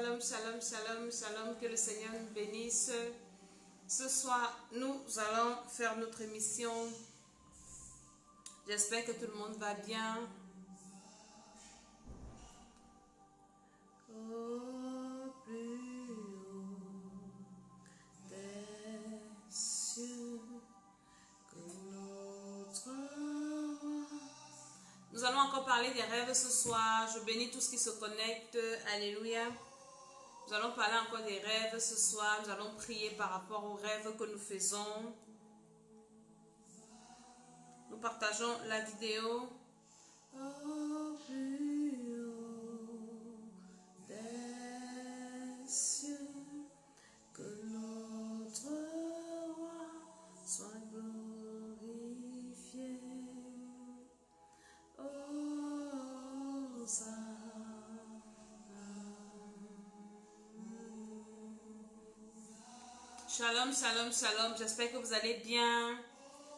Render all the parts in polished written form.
Shalom, shalom, shalom, shalom, que le Seigneur nous bénisse. Ce soir, nous allons faire notre émission. J'espère que tout le monde va bien. Au plus haut des cieux, que notre roi. Nous allons encore parler des rêves ce soir. Je bénis tous ceux qui se connectent. Alléluia. Nous allons parler encore des rêves ce soir. Nous allons prier par rapport aux rêves que nous faisons. Nous partageons la vidéo. Au plus haut des cieux, que notre roi soit glorifié. Shalom, shalom, shalom. J'espère que vous allez bien.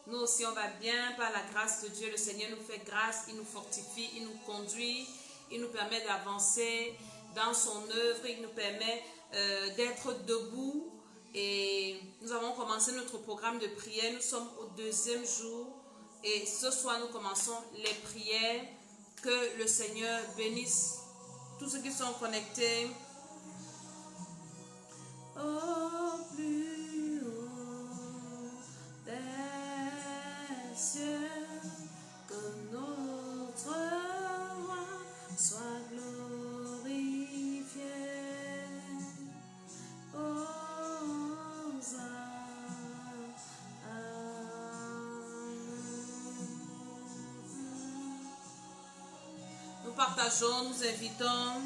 Nous aussi, on va bien par la grâce de Dieu. Le Seigneur nous fait grâce, il nous fortifie, il nous conduit, il nous permet d'avancer dans son œuvre, il nous permet d'être debout. Et nous avons commencé notre programme de prière. Nous sommes au deuxième jour. Et ce soir, nous commençons les prières. Que le Seigneur bénisse tous ceux qui sont connectés. Au plus haut des cieux, que notre roi soit glorifié. Nous partageons, nous invitons.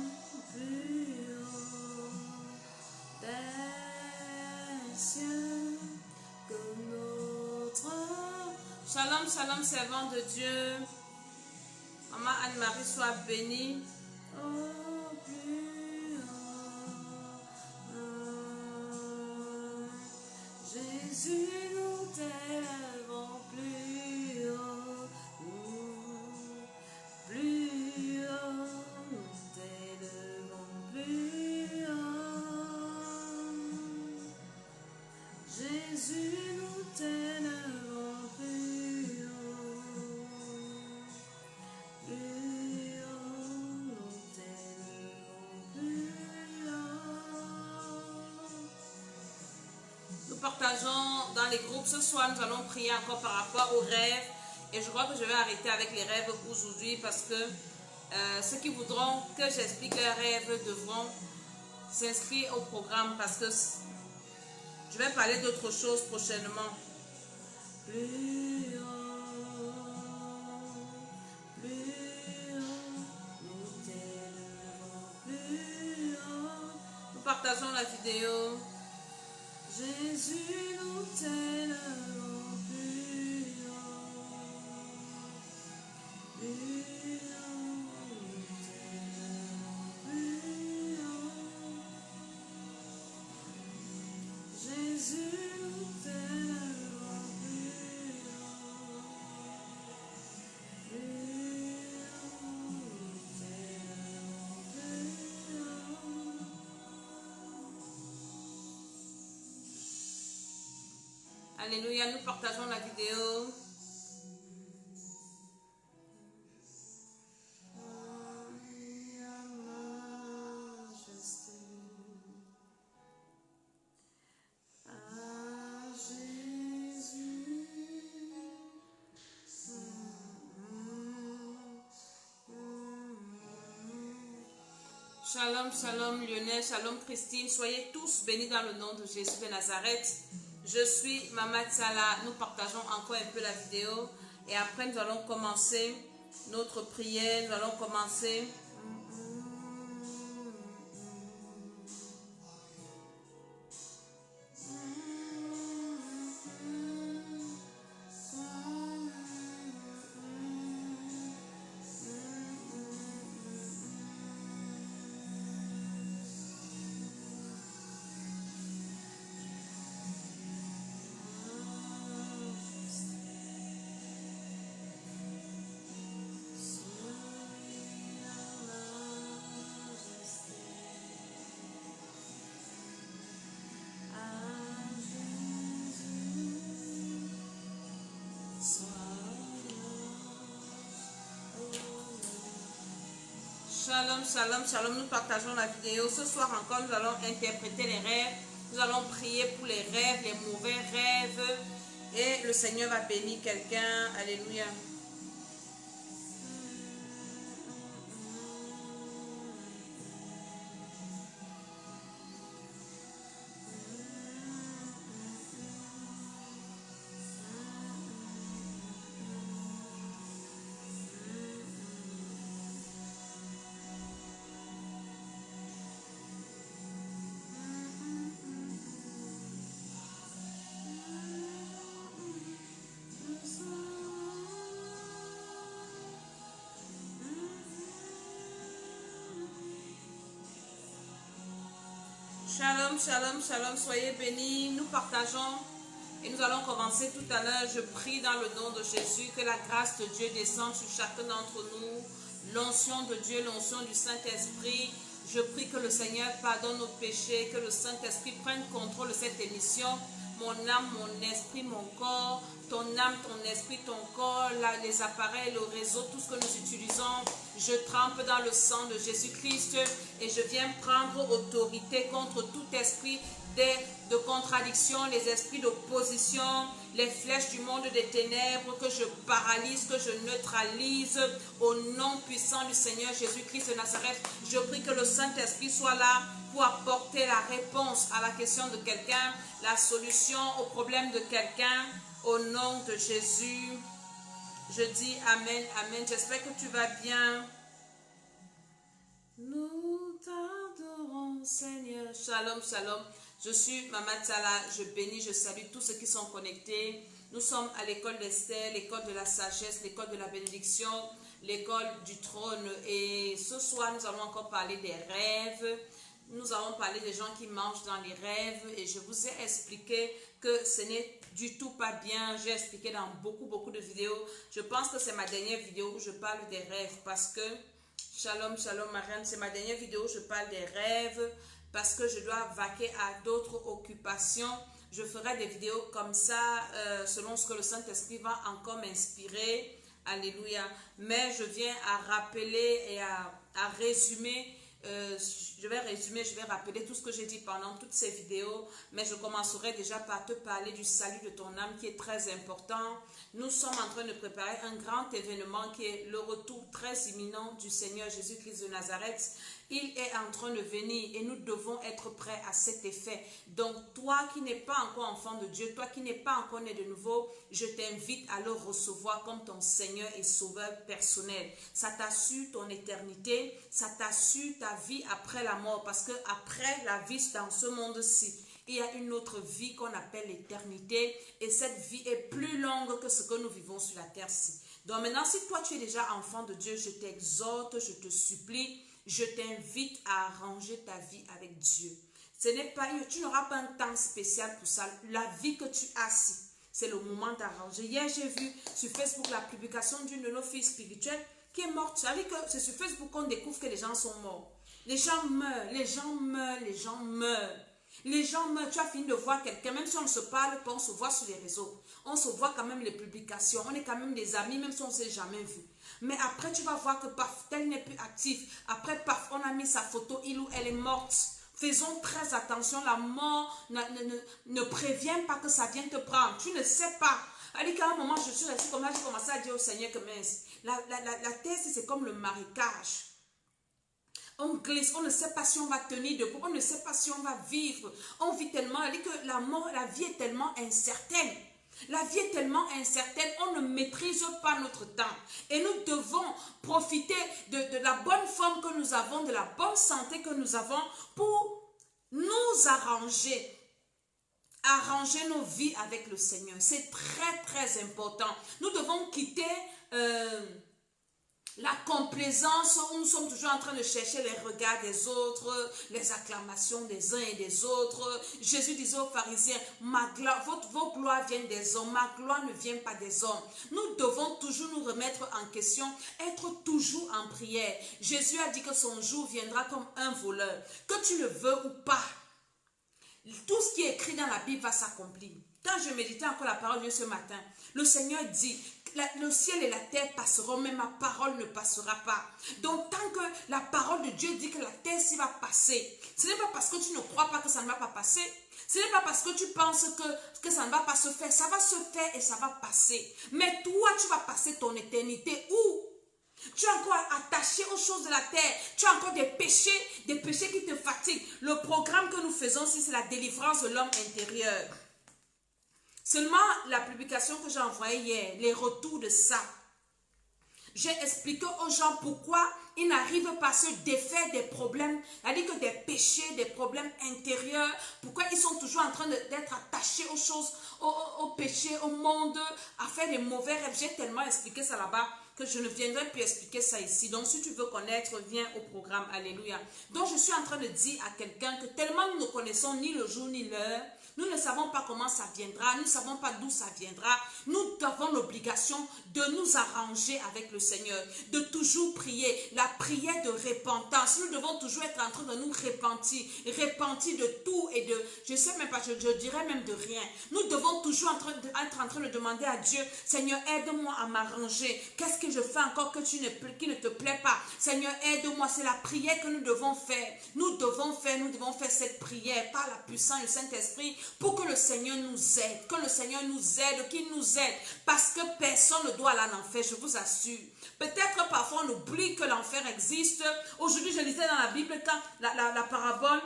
Plus haut des cieux, que notre... Shalom, shalom, servant de Dieu. Maman Anne-Marie, soit bénie. Au plus haut, Jésus, nous t'élèvons plus haut, plus haut, nous t'élèvons plus haut. Jésus, nous t'élèvons plus haut, plus haut, nous t'élèvons plus haut. Nous partageons dans les groupes ce soir, nous allons prier encore par rapport aux rêves. Et je crois que je vais arrêter avec les rêves aujourd'hui parce que ceux qui voudront que j'explique leurs rêves devront s'inscrire au programme parce que je vais parler d'autre chose prochainement. Plus haut, nous t'élèvons plus haut. Nous partageons la vidéo. Jésus, nous t'élèvons plus haut, plus haut, nous t'élèvons plus haut. Jésus, nous t'élèvons plus haut, plus haut, nous t'élèvons plus haut. Alléluia, nous partageons la vidéo. Shalom, shalom Lionel, shalom Christine, soyez tous bénis dans le nom de Jésus de Nazareth. Je suis Mama Tsala, nous partageons encore un peu la vidéo et après nous allons commencer notre prière, nous allons commencer. Shalom, shalom, shalom. Nous partageons la vidéo. Ce soir encore, nous allons interpréter les rêves. Nous allons prier pour les rêves, les mauvais rêves. Et le Seigneur va bénir quelqu'un. Alléluia. Shalom, shalom, shalom, soyez bénis. Nous partageons et nous allons commencer tout à l'heure. Je prie dans le nom de Jésus que la grâce de Dieu descende sur chacun d'entre nous. L'onction de Dieu, l'onction du Saint-Esprit. Je prie que le Seigneur pardonne nos péchés, que le Saint-Esprit prenne contrôle de cette émission. Mon âme, mon esprit, mon corps, ton âme, ton esprit, ton corps, les appareils, le réseau, tout ce que nous utilisons, je trempe dans le sang de Jésus-Christ et je viens prendre autorité contre tout esprit de contradiction, les esprits d'opposition, les flèches du monde des ténèbres que je paralyse, que je neutralise au nom puissant du Seigneur Jésus-Christ de Nazareth. Je prie que le Saint-Esprit soit là pour apporter la réponse à la question de quelqu'un, la solution au problème de quelqu'un, au nom de Jésus. Je dis Amen, Amen. J'espère que tu vas bien. Nous t'adorons, Seigneur. Shalom, shalom. Je suis Maman Tala. Je bénis, je salue tous ceux qui sont connectés. Nous sommes à l'école d'Esther, l'école de la sagesse, l'école de la bénédiction, l'école du trône. Et ce soir, nous allons encore parler des rêves. Nous allons parler des gens qui mangent dans les rêves. Et je vous ai expliqué que ce n'est du tout pas bien. J'ai expliqué dans beaucoup de vidéos. Je pense que c'est ma dernière vidéo où je parle des rêves parce que, shalom, shalom, ma reine, c'est ma dernière vidéo où je parle des rêves parce que je dois vaquer à d'autres occupations. Je ferai des vidéos comme ça selon ce que le Saint-Esprit va encore m'inspirer. Alléluia. Mais je viens à rappeler et à résumer. Je vais rappeler tout ce que j'ai dit pendant toutes ces vidéos, mais je commencerai déjà par te parler du salut de ton âme qui est très important. Nous sommes en train de préparer un grand événement qui est le retour très imminent du Seigneur Jésus-Christ de Nazareth. Il est en train de venir et nous devons être prêts à cet effet. Donc toi qui n'es pas encore enfant de Dieu, toi qui n'es pas encore né de nouveau, je t'invite à le recevoir comme ton Seigneur et Sauveur personnel. Ça t'assure ton éternité, ça t'assure ta vie après la mort, parce que après la vie dans ce monde-ci, il y a une autre vie qu'on appelle l'éternité et cette vie est plus longue que ce que nous vivons sur la terre-ci. Donc maintenant, si toi tu es déjà enfant de Dieu, je t'exhorte, je te supplie, je t'invite à arranger ta vie avec Dieu. Ce n'est pas, tu n'auras pas un temps spécial pour ça. La vie que tu as ici, c'est le moment d'arranger. Hier, j'ai vu sur Facebook la publication d'une de nos filles spirituelles qui est morte. Ça veut dire que c'est sur Facebook qu'on découvre que les gens sont morts. Les gens meurent, les gens meurent, les gens meurent. Les gens meurent, tu as fini de voir quelqu'un, même si on ne se parle pas, on se voit sur les réseaux. On se voit quand même les publications, on est quand même des amis, même si on ne s'est jamais vu. Mais après, tu vas voir que paf, tel n'est plus actif. Après, paf, on a mis sa photo, il ou elle est morte. Faisons très attention, la mort ne prévient pas que ça vienne te prendre. Tu ne sais pas. À un moment, je suis restée comme là, j'ai commencé à dire au Seigneur que mince, la terre, c'est comme le marécage. On glisse, on ne sait pas si on va tenir debout, on ne sait pas si on va vivre. On vit tellement, elle dit que la mort, la vie est tellement incertaine. La vie est tellement incertaine, on ne maîtrise pas notre temps. Et nous devons profiter de la bonne forme que nous avons, de la bonne santé que nous avons pour nous arranger nos vies avec le Seigneur. C'est très important. Nous devons quitter la complaisance où nous sommes toujours en train de chercher les regards des autres, les acclamations des uns et des autres. Jésus disait aux pharisiens, vos gloires viennent des hommes, ma gloire ne vient pas des hommes. Nous devons toujours nous remettre en question, être toujours en prière. Jésus a dit que son jour viendra comme un voleur. Que tu le veux ou pas, tout ce qui est écrit dans la Bible va s'accomplir. Quand je méditais encore la parole de Dieu ce matin, le Seigneur dit, le ciel et la terre passeront, mais ma parole ne passera pas. Donc, tant que la parole de Dieu dit que la terre s'y va passer, ce n'est pas parce que tu ne crois pas que ça ne va pas passer. Ce n'est pas parce que tu penses que ça ne va pas se faire. Ça va se faire et ça va passer. Mais toi, tu vas passer ton éternité où? Tu es encore attaché aux choses de la terre. Tu as encore des péchés qui te fatiguent. Le programme que nous faisons ici, c'est la délivrance de l'homme intérieur. Seulement, la publication que j'ai envoyée hier, les retours de ça, j'ai expliqué aux gens pourquoi ils n'arrivent pas à se défaire des problèmes, c'est-à-dire que des péchés, des problèmes intérieurs, pourquoi ils sont toujours en train d'être attachés aux choses, au péché, au monde, à faire des mauvais rêves. J'ai tellement expliqué ça là-bas que je ne viendrai plus expliquer ça ici. Donc, si tu veux connaître, viens au programme. Alléluia. Donc, je suis en train de dire à quelqu'un que tellement nous ne connaissons ni le jour ni l'heure, nous ne savons pas comment ça viendra, nous ne savons pas d'où ça viendra. Nous avons l'obligation de nous arranger avec le Seigneur, de toujours prier, la prière de repentance. Nous devons toujours être en train de nous repentir de tout et de, je ne sais même pas, je dirais même de rien. Nous devons toujours être en train de demander à Dieu, Seigneur, aide-moi à m'arranger. Qu'est-ce que je fais encore qui ne te plaît pas? Seigneur, aide-moi. C'est la prière que nous devons faire. Nous devons faire cette prière par la puissance du Saint-Esprit, pour que le Seigneur nous aide, qu'il nous aide, parce que personne ne doit aller en enfer, je vous assure. Peut-être parfois on oublie que l'enfer existe. Aujourd'hui, je lisais dans la Bible quand la parabole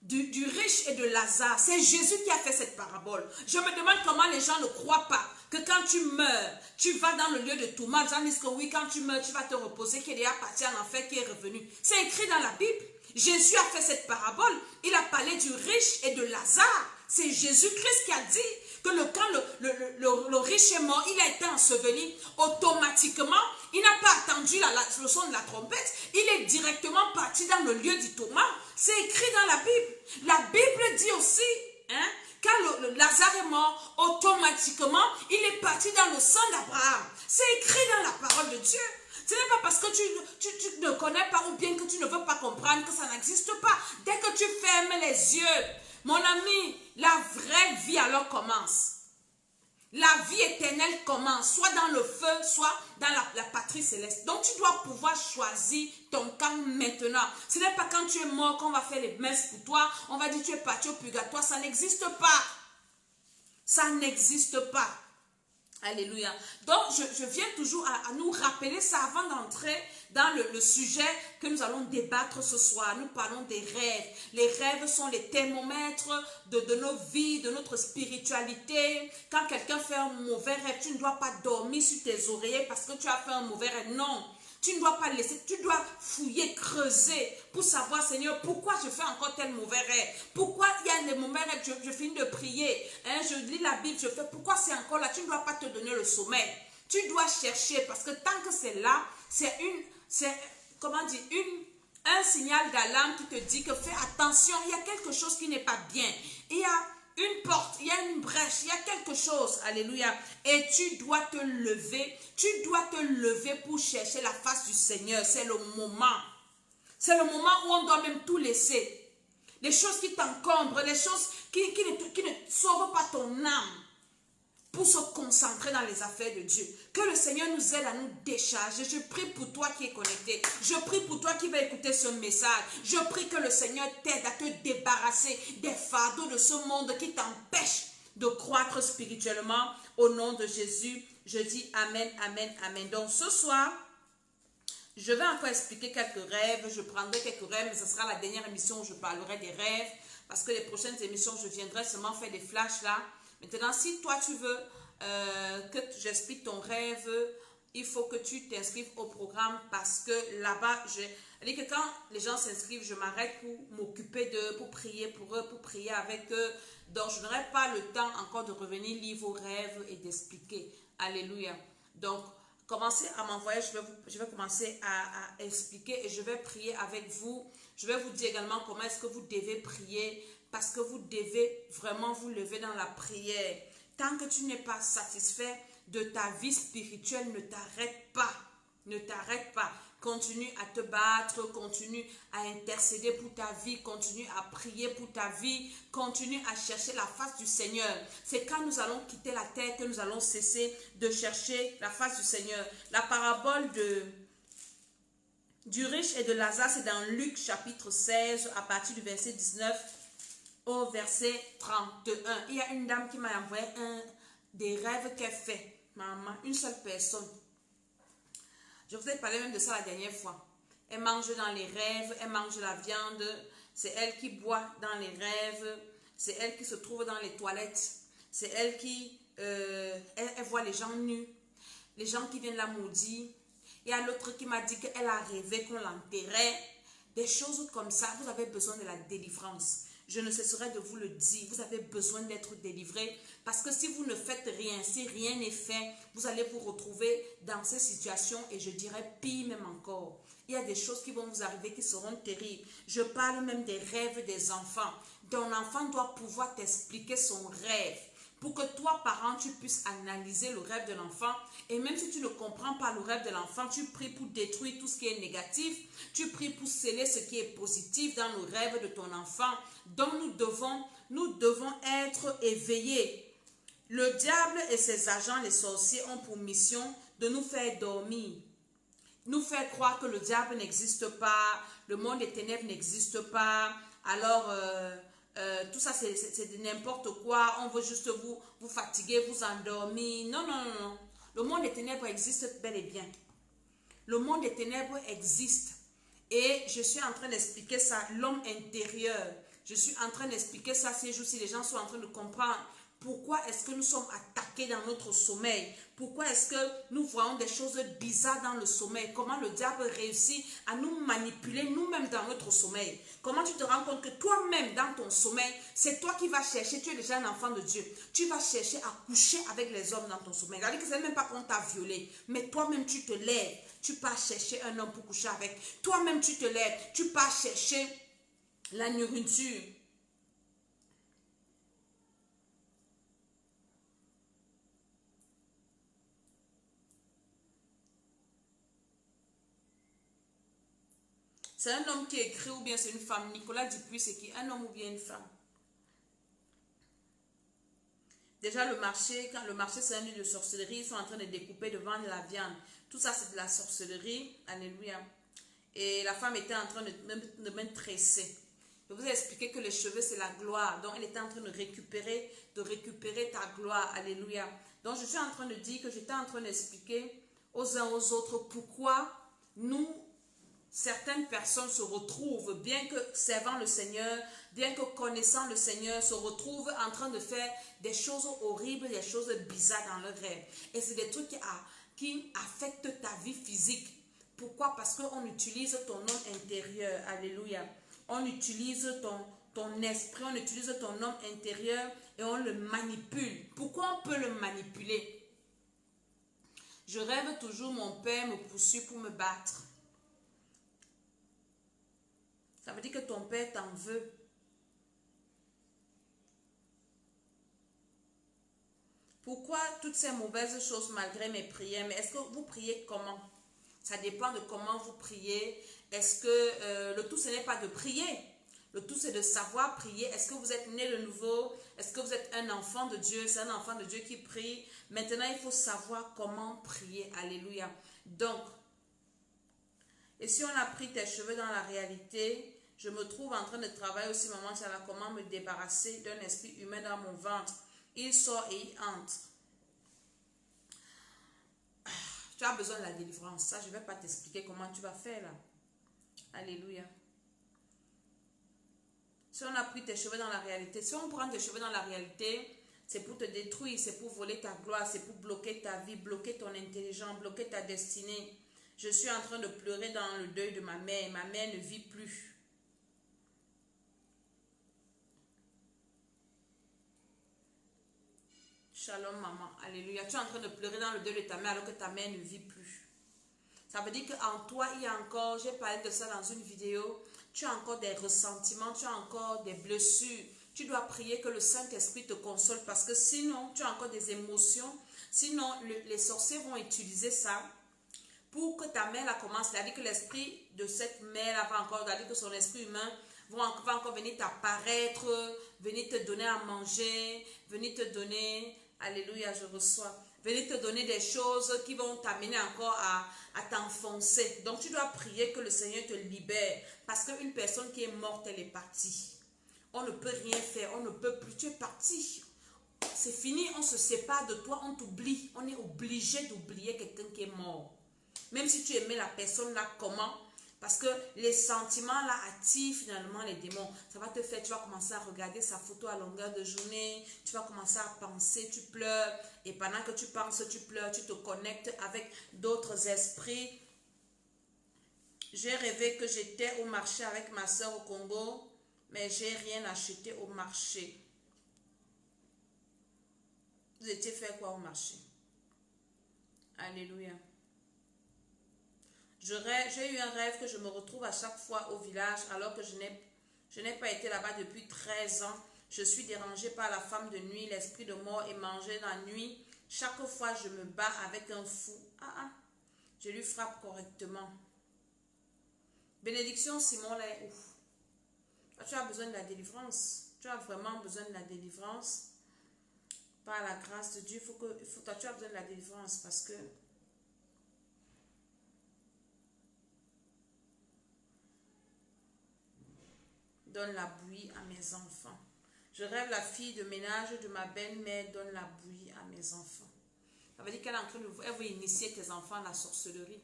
du riche et de Lazare. C'est Jésus qui a fait cette parabole. Je me demande comment les gens ne croient pas que quand tu meurs, tu vas dans le lieu de tourment. Les gens disent que oui, quand tu meurs, tu vas te reposer, qui est déjà parti en enfer, qui est revenu. C'est écrit dans la Bible. Jésus a fait cette parabole. Il a parlé du riche et de Lazare. C'est Jésus-Christ qui a dit que quand le riche est mort, il a été enseveli automatiquement. Il n'a pas attendu le son de la trompette. Il est directement parti dans le lieu du tourment. C'est écrit dans la Bible. La Bible dit aussi, quand le Lazare est mort, automatiquement, il est parti dans le sang d'Abraham. C'est écrit dans la parole de Dieu. Ce n'est pas parce que tu ne connais pas ou bien que tu ne veux pas comprendre que ça n'existe pas. Dès que tu fermes les yeux, mon ami, la vraie vie alors commence. La vie éternelle commence, soit dans le feu, soit dans la patrie céleste. Donc tu dois pouvoir choisir ton camp maintenant. Ce n'est pas quand tu es mort qu'on va faire les messes pour toi. On va dire tu es parti au purgatoire. Ça n'existe pas. Ça n'existe pas. Alléluia. Donc, je viens toujours à nous rappeler ça avant d'entrer dans le sujet que nous allons débattre ce soir. Nous parlons des rêves. Les rêves sont les thermomètres de nos vies, de notre spiritualité. Quand quelqu'un fait un mauvais rêve, tu ne dois pas dormir sur tes oreillers parce que tu as fait un mauvais rêve. Non. Tu ne dois pas laisser, tu dois fouiller, creuser pour savoir, Seigneur, pourquoi je fais encore tel mauvais rêve? Pourquoi il y a les mauvais rêves, je finis de prier, je lis la Bible, je fais, pourquoi c'est encore là? Tu ne dois pas te donner le sommeil. Tu dois chercher parce que tant que c'est là, un signal d'alarme qui te dit que fais attention, il y a quelque chose qui n'est pas bien. Il y a une porte, il y a une brèche, il y a quelque chose, alléluia, et tu dois te lever pour chercher la face du Seigneur. C'est le moment où on doit même tout laisser, les choses qui t'encombrent, les choses qui ne sauvent pas ton âme, pour se concentrer dans les affaires de Dieu. Que le Seigneur nous aide à nous décharger. Je prie pour toi qui es connecté. Je prie pour toi qui va écouter ce message. Je prie que le Seigneur t'aide à te débarrasser des fardeaux de ce monde qui t'empêchent de croître spirituellement. Au nom de Jésus, je dis Amen, Amen, Amen. Donc ce soir, je vais encore expliquer quelques rêves. Je prendrai quelques rêves, mais ce sera la dernière émission où je parlerai des rêves. Parce que les prochaines émissions, je viendrai seulement faire des flashs là. Maintenant, si toi tu veux que j'explique ton rêve, il faut que tu t'inscrives au programme parce que là-bas, que quand les gens s'inscrivent, je m'arrête pour m'occuper pour prier pour eux, pour prier avec eux. Donc, je n'aurai pas le temps encore de revenir lire vos rêves et d'expliquer. Alléluia. Donc, commencez à m'envoyer, je vais commencer à expliquer et je vais prier avec vous. Je vais vous dire également comment est-ce que vous devez prier. Parce que vous devez vraiment vous lever dans la prière. Tant que tu n'es pas satisfait de ta vie spirituelle, ne t'arrête pas. Ne t'arrête pas. continue à te battre, continue à intercéder pour ta vie, continue à prier pour ta vie, continue à chercher la face du Seigneur. C'est quand nous allons quitter la terre que nous allons cesser de chercher la face du Seigneur. La parabole du riche et de Lazare, c'est dans Luc chapitre 16 à partir du verset 19 au verset 31. Il y a une dame qui m'a envoyé des rêves qu'elle fait. Maman, une seule personne. Je vous ai parlé même de ça la dernière fois. Elle mange dans les rêves, elle mange la viande. C'est elle qui boit dans les rêves. C'est elle qui se trouve dans les toilettes. C'est elle qui... elle voit les gens nus. Les gens qui viennent la maudire. Il y a l'autre qui m'a dit qu'elle a rêvé qu'on l'enterrait. Des choses comme ça, vous avez besoin de la délivrance. Je ne cesserai de vous le dire, vous avez besoin d'être délivré. Parce que si vous ne faites rien, si rien n'est fait, vous allez vous retrouver dans ces situations et je dirais pire même encore. Il y a des choses qui vont vous arriver qui seront terribles. Je parle même des rêves des enfants. Ton enfant doit pouvoir t'expliquer son rêve. Pour que toi, parent, tu puisses analyser le rêve de l'enfant. Et même si tu ne comprends pas le rêve de l'enfant, tu pries pour détruire tout ce qui est négatif. Tu pries pour sceller ce qui est positif dans le rêve de ton enfant. Donc nous devons être éveillés. Le diable et ses agents, les sorciers, ont pour mission de nous faire dormir. Nous faire croire que le diable n'existe pas, le monde des ténèbres n'existe pas. Alors... tout ça, c'est de n'importe quoi. On veut juste vous fatiguer, vous endormir. Non, non, non, non. Le monde des ténèbres existe bel et bien. Le monde des ténèbres existe. Et je suis en train d'expliquer ça, l'homme intérieur. Je suis en train d'expliquer ça ces jours-ci. Les gens sont en train de comprendre. Pourquoi est-ce que nous sommes attaqués dans notre sommeil? Pourquoi est-ce que nous voyons des choses bizarres dans le sommeil? Comment le diable réussit à nous manipuler nous-mêmes dans notre sommeil? Comment tu te rends compte que toi-même dans ton sommeil, c'est toi qui vas chercher, tu es déjà un enfant de Dieu, tu vas chercher à coucher avec les hommes dans ton sommeil. C'est-à-dire que ce n'est même pas qu'on t'a violé, mais toi-même tu te lèves, tu pars chercher un homme pour coucher avec. Toi-même tu te lèves, tu pars chercher la nourriture. C'est un homme qui écrit ou bien c'est une femme? Nicolas Dupuis, c'est qui? Un homme ou bien une femme? Déjà le marché, quand le marché c'est un lieu de sorcellerie, ils sont en train de découper, de vendre la viande. Tout ça c'est de la sorcellerie. Alléluia. Et la femme était en train de me tresser. Je vous ai expliqué que les cheveux c'est la gloire. Donc elle était en train de récupérer ta gloire. Alléluia. Donc je suis en train de dire que j'étais en train d'expliquer aux uns aux autres pourquoi certaines personnes se retrouvent, bien que servant le Seigneur, bien que connaissant le Seigneur, se retrouvent en train de faire des choses horribles, des choses bizarres dans leur rêve. Et c'est des trucs qui affectent ta vie physique. Pourquoi? Parce qu'on utilise ton homme intérieur. Alléluia. On utilise ton esprit, on utilise ton homme intérieur et on le manipule. Pourquoi on peut le manipuler? Je rêve toujours, mon père me poursuit pour me battre. Ça veut dire que ton père t'en veut. Pourquoi toutes ces mauvaises choses malgré mes prières? Mais est-ce que vous priez comment? Ça dépend de comment vous priez. Est-ce que le tout, ce n'est pas de prier. Le tout, c'est de savoir prier. Est-ce que vous êtes né de nouveau? Est-ce que vous êtes un enfant de Dieu? C'est un enfant de Dieu qui prie. Maintenant, il faut savoir comment prier. Alléluia. Donc, et si on a pris tes cheveux dans la réalité, je me trouve en train de travailler aussi, maman, comment me débarrasser d'un esprit humain dans mon ventre. Il sort et il entre. Tu as besoin de la délivrance. Ça, je ne vais pas t'expliquer comment tu vas faire là. Alléluia. Si on a pris tes cheveux dans la réalité, si on prend tes cheveux dans la réalité, c'est pour te détruire, c'est pour voler ta gloire, c'est pour bloquer ta vie, bloquer ton intelligence, bloquer ta destinée. Je suis en train de pleurer dans le deuil de ma mère. Ma mère ne vit plus. Shalom maman, alléluia. Tu es en train de pleurer dans le deuil de ta mère alors que ta mère ne vit plus. Ça veut dire qu'en toi, il y a encore, j'ai parlé de ça dans une vidéo, tu as encore des ressentiments, tu as encore des blessures. Tu dois prier que le Saint-Esprit te console parce que sinon, tu as encore des émotions. Sinon, les sorciers vont utiliser ça pour que ta mère la commence, c'est-à-dire que l'esprit de cette mère-là va encore, c'est-à-dire que son esprit humain va encore venir t'apparaître, venir te donner à manger, venir te donner, alléluia, je reçois, venir te donner des choses qui vont t'amener encore à t'enfoncer. Donc tu dois prier que le Seigneur te libère, parce qu'une personne qui est morte, elle est partie. On ne peut rien faire, on ne peut plus, tu es parti. C'est fini, on se sépare de toi, on t'oublie. On est obligé d'oublier quelqu'un qui est mort. Même si tu aimais la personne là, comment? Parce que les sentiments là attirent finalement les démons. Ça va te faire, tu vas commencer à regarder sa photo à longueur de journée. Tu vas commencer à penser, tu pleures. Et pendant que tu penses, tu pleures, tu te connectes avec d'autres esprits. J'ai rêvé que j'étais au marché avec ma soeur au Congo, mais j'ai rien acheté au marché. Vous étiez fait quoi au marché? Alléluia. J'ai eu un rêve que je me retrouve à chaque fois au village alors que je n'ai pas été là-bas depuis 13 ans. Je suis dérangée par la femme de nuit, l'esprit de mort est mangé la nuit. Chaque fois, je me bats avec un fou. Je lui frappe correctement. Bénédiction, Simon, là est ouf. Tu as besoin de la délivrance. Tu as vraiment besoin de la délivrance. Par la grâce de Dieu, tu as besoin de la délivrance parce que donne la bouillie à mes enfants. Je rêve la fille de ménage de ma belle-mère donne la bouillie à mes enfants. Ça veut dire qu'elle est en train de elle veut initier tes enfants à la sorcellerie.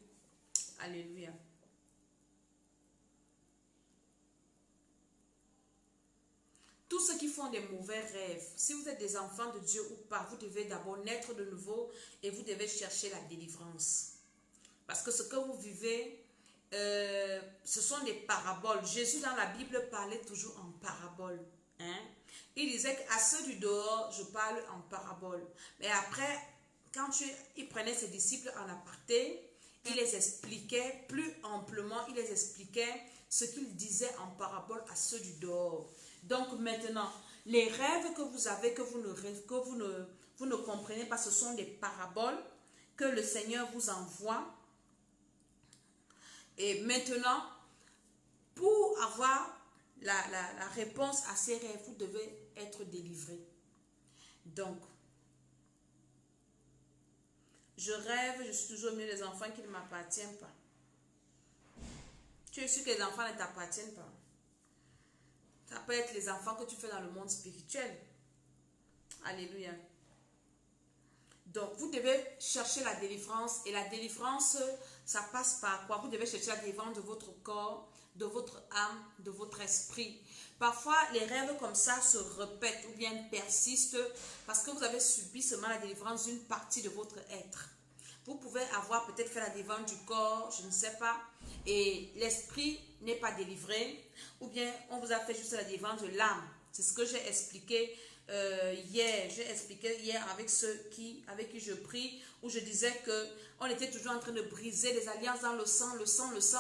Alléluia. Tous ceux qui font des mauvais rêves, si vous êtes des enfants de Dieu ou pas, vous devez d'abord naître de nouveau et vous devez chercher la délivrance. Parce que ce que vous vivez, ce sont des paraboles. Jésus dans la Bible parlait toujours en paraboles. Hein? Il disait qu'à ceux du dehors, je parle en parabole. Mais après, quand il prenait ses disciples en aparté, il les expliquait plus amplement, il les expliquait ce qu'il disait en parabole à ceux du dehors. Donc maintenant, les rêves que vous avez, que vous ne comprenez pas, ce sont des paraboles que le Seigneur vous envoie. Et maintenant, pour avoir la réponse à ces rêves, vous devez être délivré. Donc, je rêve, je suis toujours au milieu des enfants qui ne m'appartiennent pas. Tu es sûr que les enfants ne t'appartiennent pas? Ça peut être les enfants que tu fais dans le monde spirituel. Alléluia. Donc, vous devez chercher la délivrance. Et la délivrance, ça passe par quoi? Vous devez chercher la délivrance de votre corps, de votre âme, de votre esprit. Parfois, les rêves comme ça se répètent ou bien persistent parce que vous avez subi seulement la délivrance d'une partie de votre être. Vous pouvez avoir peut-être fait la délivrance du corps, je ne sais pas, et l'esprit n'est pas délivré, ou bien on vous a fait juste la délivrance de l'âme. C'est ce que j'ai expliqué hier. J'ai expliqué hier avec avec qui je prie, où je disais qu'on était toujours en train de briser les alliances dans le sang.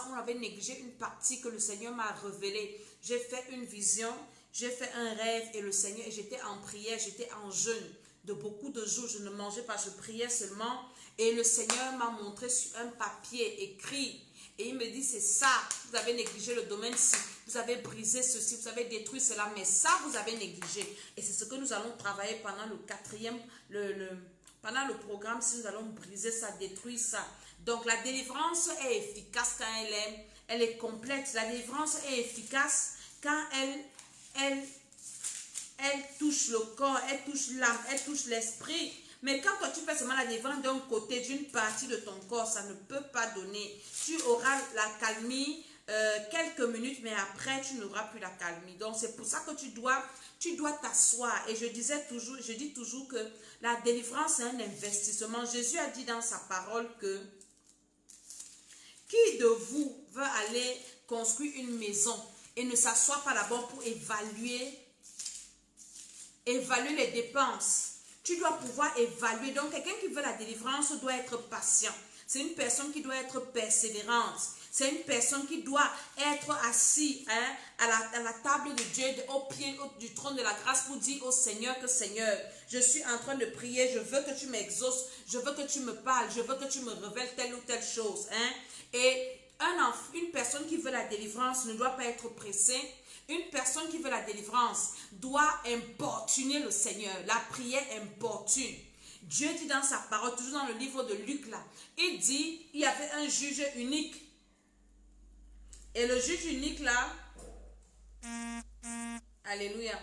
On avait négligé une partie que le Seigneur m'a révélée. J'ai fait une vision, j'ai fait un rêve et le Seigneur, j'étais en prière, j'étais en jeûne. De beaucoup de jours, je ne mangeais pas, je priais seulement. Et le Seigneur m'a montré sur un papier écrit. Et il me dit, c'est ça, vous avez négligé le domaine-ci, vous avez brisé ceci, vous avez détruit cela, mais ça, vous avez négligé. Et c'est ce que nous allons travailler pendant le quatrième, pendant le programme, si nous allons briser ça, détruire ça. Donc, la délivrance est efficace quand elle est complète. La délivrance est efficace quand elle touche le corps, elle touche l'âme, elle touche l'esprit. Mais quand toi tu fais seulement la délivrance d'un côté, d'une partie de ton corps, ça ne peut pas donner. Tu auras la calmie quelques minutes, mais après tu n'auras plus la calmie. Donc c'est pour ça que tu dois t'asseoir. Et je dis toujours que la délivrance est un investissement. Jésus a dit dans sa parole que qui de vous veut aller construire une maison et ne s'assoit pas d'abord pour évaluer les dépenses? Tu dois pouvoir évaluer. Donc, quelqu'un qui veut la délivrance doit être patient. C'est une personne qui doit être persévérante. C'est une personne qui doit être assis à la table de Dieu, au pied du trône de la grâce pour dire au Seigneur que Seigneur, je suis en train de prier, je veux que tu m'exauces, je veux que tu me parles, je veux que tu me révèles telle ou telle chose. Hein? Et une personne qui veut la délivrance ne doit pas être pressée. Une personne qui veut la délivrance doit importuner le Seigneur. La prière importune. Dieu dit dans sa parole, toujours dans le livre de Luc là, il dit, il y avait un juge unique. Et le juge unique là, alléluia,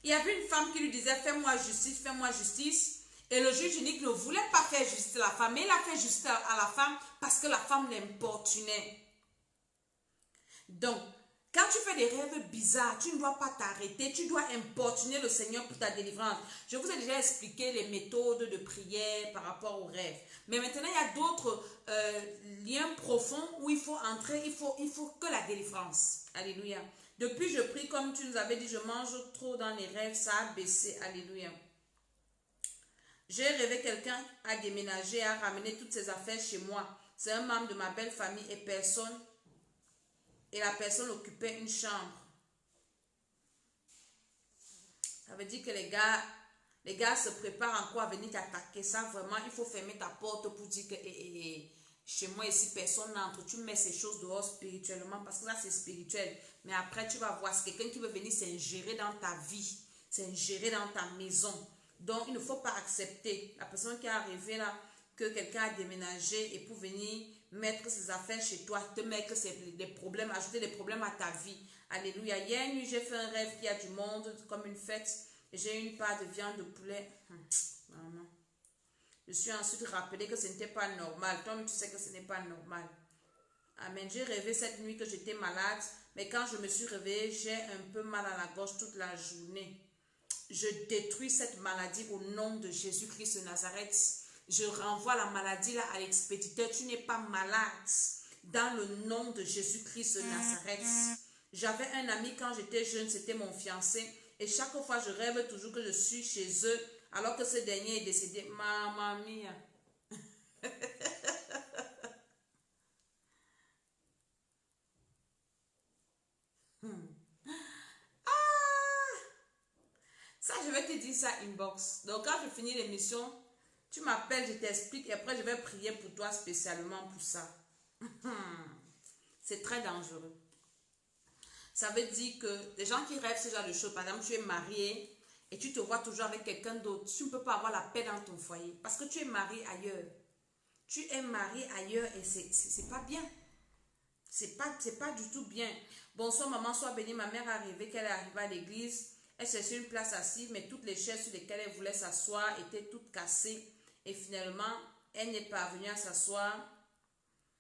il y avait une femme qui lui disait, fais-moi justice, fais-moi justice. Et le juge unique ne voulait pas faire justice à la femme, mais il a fait justice à la femme parce que la femme l'importunait. Donc, quand tu fais des rêves bizarres, tu ne dois pas t'arrêter, tu dois importuner le Seigneur pour ta délivrance. Je vous ai déjà expliqué les méthodes de prière par rapport aux rêves. Mais maintenant, il y a d'autres liens profonds où il faut entrer, il faut que la délivrance. Alléluia. Depuis, je prie comme tu nous avais dit, je mange trop dans les rêves, ça a baissé. Alléluia. J'ai rêvé quelqu'un a déménagé, a ramené toutes ses affaires chez moi. C'est un membre de ma belle famille et la personne occupait une chambre. Ça veut dire que les gars se préparent encore à venir t'attaquer. Ça, vraiment, il faut fermer ta porte pour dire que chez moi ici, personne n'entre. Tu mets ces choses dehors spirituellement parce que là, c'est spirituel. Mais après, tu vas voir, c'est quelqu'un qui veut venir s'ingérer dans ta vie, s'ingérer dans ta maison. Donc, il ne faut pas accepter. La personne qui a rêvé là, que quelqu'un a déménagé et pour venir mettre ses affaires chez toi, te mettre des problèmes, ajouter des problèmes à ta vie. Alléluia. Hier nuit, j'ai fait un rêve qu'il y a du monde comme une fête. J'ai une part de viande de poulet. Maman. Je suis ensuite rappelé que ce n'était pas normal. Toi, tu sais que ce n'est pas normal. Amen. J'ai rêvé cette nuit que j'étais malade, mais quand je me suis réveillée, j'ai un peu mal à la gorge toute la journée. Je détruis cette maladie au nom de Jésus-Christ de Nazareth. Je renvoie la maladie là à l'expéditeur. Tu n'es pas malade. Dans le nom de Jésus-Christ de Nazareth. J'avais un ami quand j'étais jeune, c'était mon fiancé. Et chaque fois, je rêve toujours que je suis chez eux, alors que ce dernier est décédé. Mamma mia. Ça, je vais te dire ça inbox. Donc, quand je finis l'émission, tu m'appelles, je t'explique et après, je vais prier pour toi spécialement pour ça. C'est très dangereux. Ça veut dire que les gens qui rêvent ce genre de choses, par exemple, tu es marié et tu te vois toujours avec quelqu'un d'autre, tu ne peux pas avoir la paix dans ton foyer parce que tu es marié ailleurs. Tu es marié ailleurs et c'est pas bien. C'est pas du tout bien. Bonsoir maman, sois bénie. Ma mère est arrivée, qu'elle est arrivée à l'église. Elle cherchait une place assise, mais toutes les chaises sur lesquelles elle voulait s'asseoir étaient toutes cassées. Et finalement, elle n'est pas venue à s'asseoir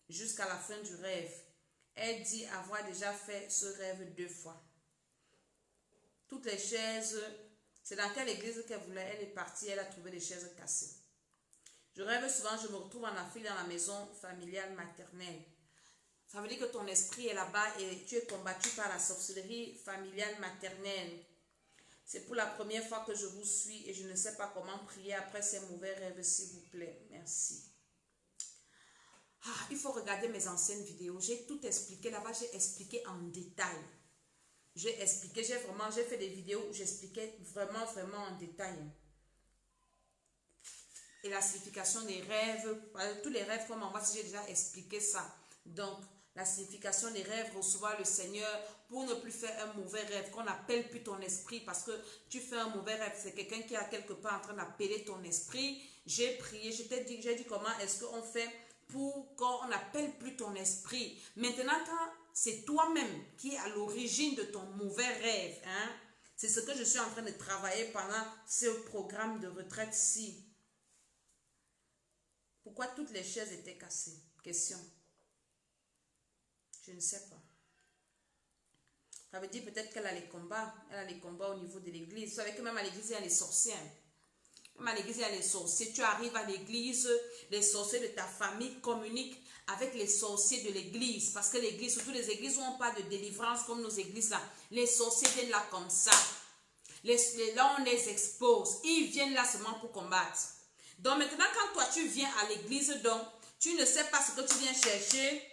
jusqu'à la fin du rêve. Elle dit avoir déjà fait ce rêve 2 fois. Toutes les chaises, c'est dans quelle église qu'elle voulait, elle est partie, elle a trouvé les chaises cassées. Je rêve souvent, je me retrouve en Afrique dans la maison familiale maternelle. Ça veut dire que ton esprit est là-bas et tu es combattu par la sorcellerie familiale maternelle. C'est pour la première fois que je vous suis et je ne sais pas comment prier après ces mauvais rêves, s'il vous plaît. Merci. Il faut regarder mes anciennes vidéos. J'ai tout expliqué là-bas. J'ai expliqué en détail. J'ai fait des vidéos où j'expliquais vraiment en détail. Et la signification des rêves. Tous les rêves qu'on m'envoie, j'ai déjà expliqué ça. Donc, la signification des rêves, recevoir le Seigneur pour ne plus faire un mauvais rêve, qu'on n'appelle plus ton esprit parce que tu fais un mauvais rêve. C'est quelqu'un qui est quelque part en train d'appeler ton esprit. J'ai prié, j'ai dit comment est-ce qu'on fait pour qu'on n'appelle plus ton esprit. Maintenant, quand c'est toi-même qui est à l'origine de ton mauvais rêve, hein, c'est ce que je suis en train de travailler pendant ce programme de retraite-ci. Pourquoi toutes les chaises étaient cassées? Question. Je ne sais pas. Ça veut dire peut-être qu'elle a les combats. Elle a les combats au niveau de l'église. Vous savez que même à l'église, il y a les sorciers. Même à l'église, il y a les sorciers. Tu arrives à l'église, les sorciers de ta famille communiquent avec les sorciers de l'église. Parce que l'église, surtout les églises où on parle de délivrance comme nos églises là, les sorciers viennent là comme ça. Là, on les expose. Ils viennent là seulement pour combattre. Donc maintenant, quand toi, tu viens à l'église, donc, tu ne sais pas ce que tu viens chercher.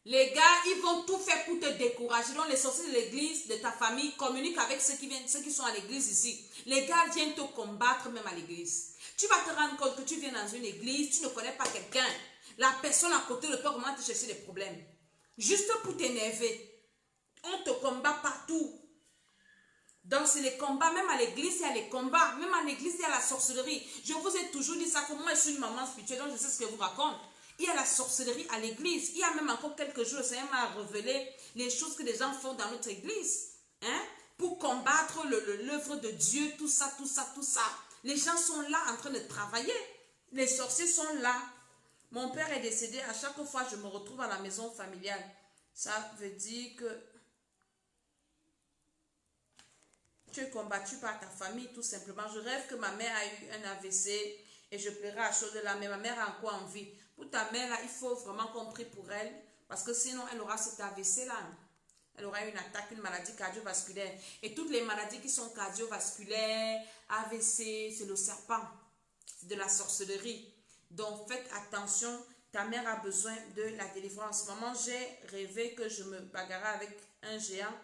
Les gars, ils vont tout faire pour te décourager. Donc, les sorciers de l'église, de ta famille, communiquent avec ceux qui sont à l'église ici. Les gars viennent te combattre même à l'église. Tu vas te rendre compte que tu viens dans une église, tu ne connais pas quelqu'un. La personne à côté ne peut comment te chercher des problèmes. Juste pour t'énerver. On te combat partout. Donc, c'est les combats. Même à l'église, il y a les combats. Même à l'église, il y a la sorcellerie. Je vous ai toujours dit ça, que moi, je suis une maman spirituelle, donc je sais ce que je vous raconte. Il y a la sorcellerie à l'église. Il y a même encore quelques jours, le Seigneur m'a révélé les choses que les gens font dans notre église. Hein? Pour combattre l'œuvre de Dieu, tout ça, tout ça, tout ça. Les gens sont là en train de travailler. Les sorciers sont là. Mon père est décédé. À chaque fois, je me retrouve à la maison familiale. Ça veut dire que tu es combattu par ta famille, tout simplement. Je rêve que ma mère a eu un AVC et je pleurais à chaud de là, mais ma mère a encore envie. Pour ta mère, là, il faut vraiment qu'on prie pour elle, parce que sinon, elle aura cet AVC-là. Elle aura une attaque, une maladie cardiovasculaire. Et toutes les maladies qui sont cardiovasculaires, AVC, c'est le serpent. C'est de la sorcellerie. Donc, faites attention. Ta mère a besoin de la délivrance. Maman, j'ai rêvé que je me bagarrais avec un géant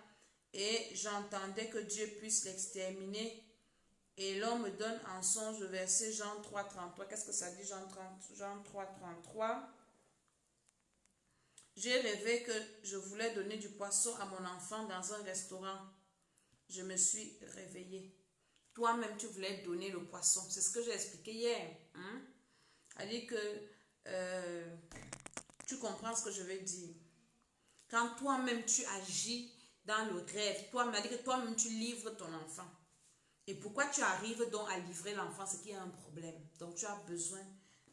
et j'entendais que Dieu puisse l'exterminer. Et l'on me donne en songe le verset Jean 3, 33. Qu'est-ce que ça dit, Jean 3, 33? J'ai rêvé que je voulais donner du poisson à mon enfant dans un restaurant. Je me suis réveillée. Toi-même, tu voulais donner le poisson. C'est ce que j'ai expliqué hier. Hein? C'est-à-dire que tu comprends ce que je veux dire. Quand toi-même, tu agis dans le rêve, toi-même, c'est-à-dire que toi-même, tu livres ton enfant. Et pourquoi tu arrives donc à livrer l'enfant, c'est qu'il y a un problème. Donc, tu as besoin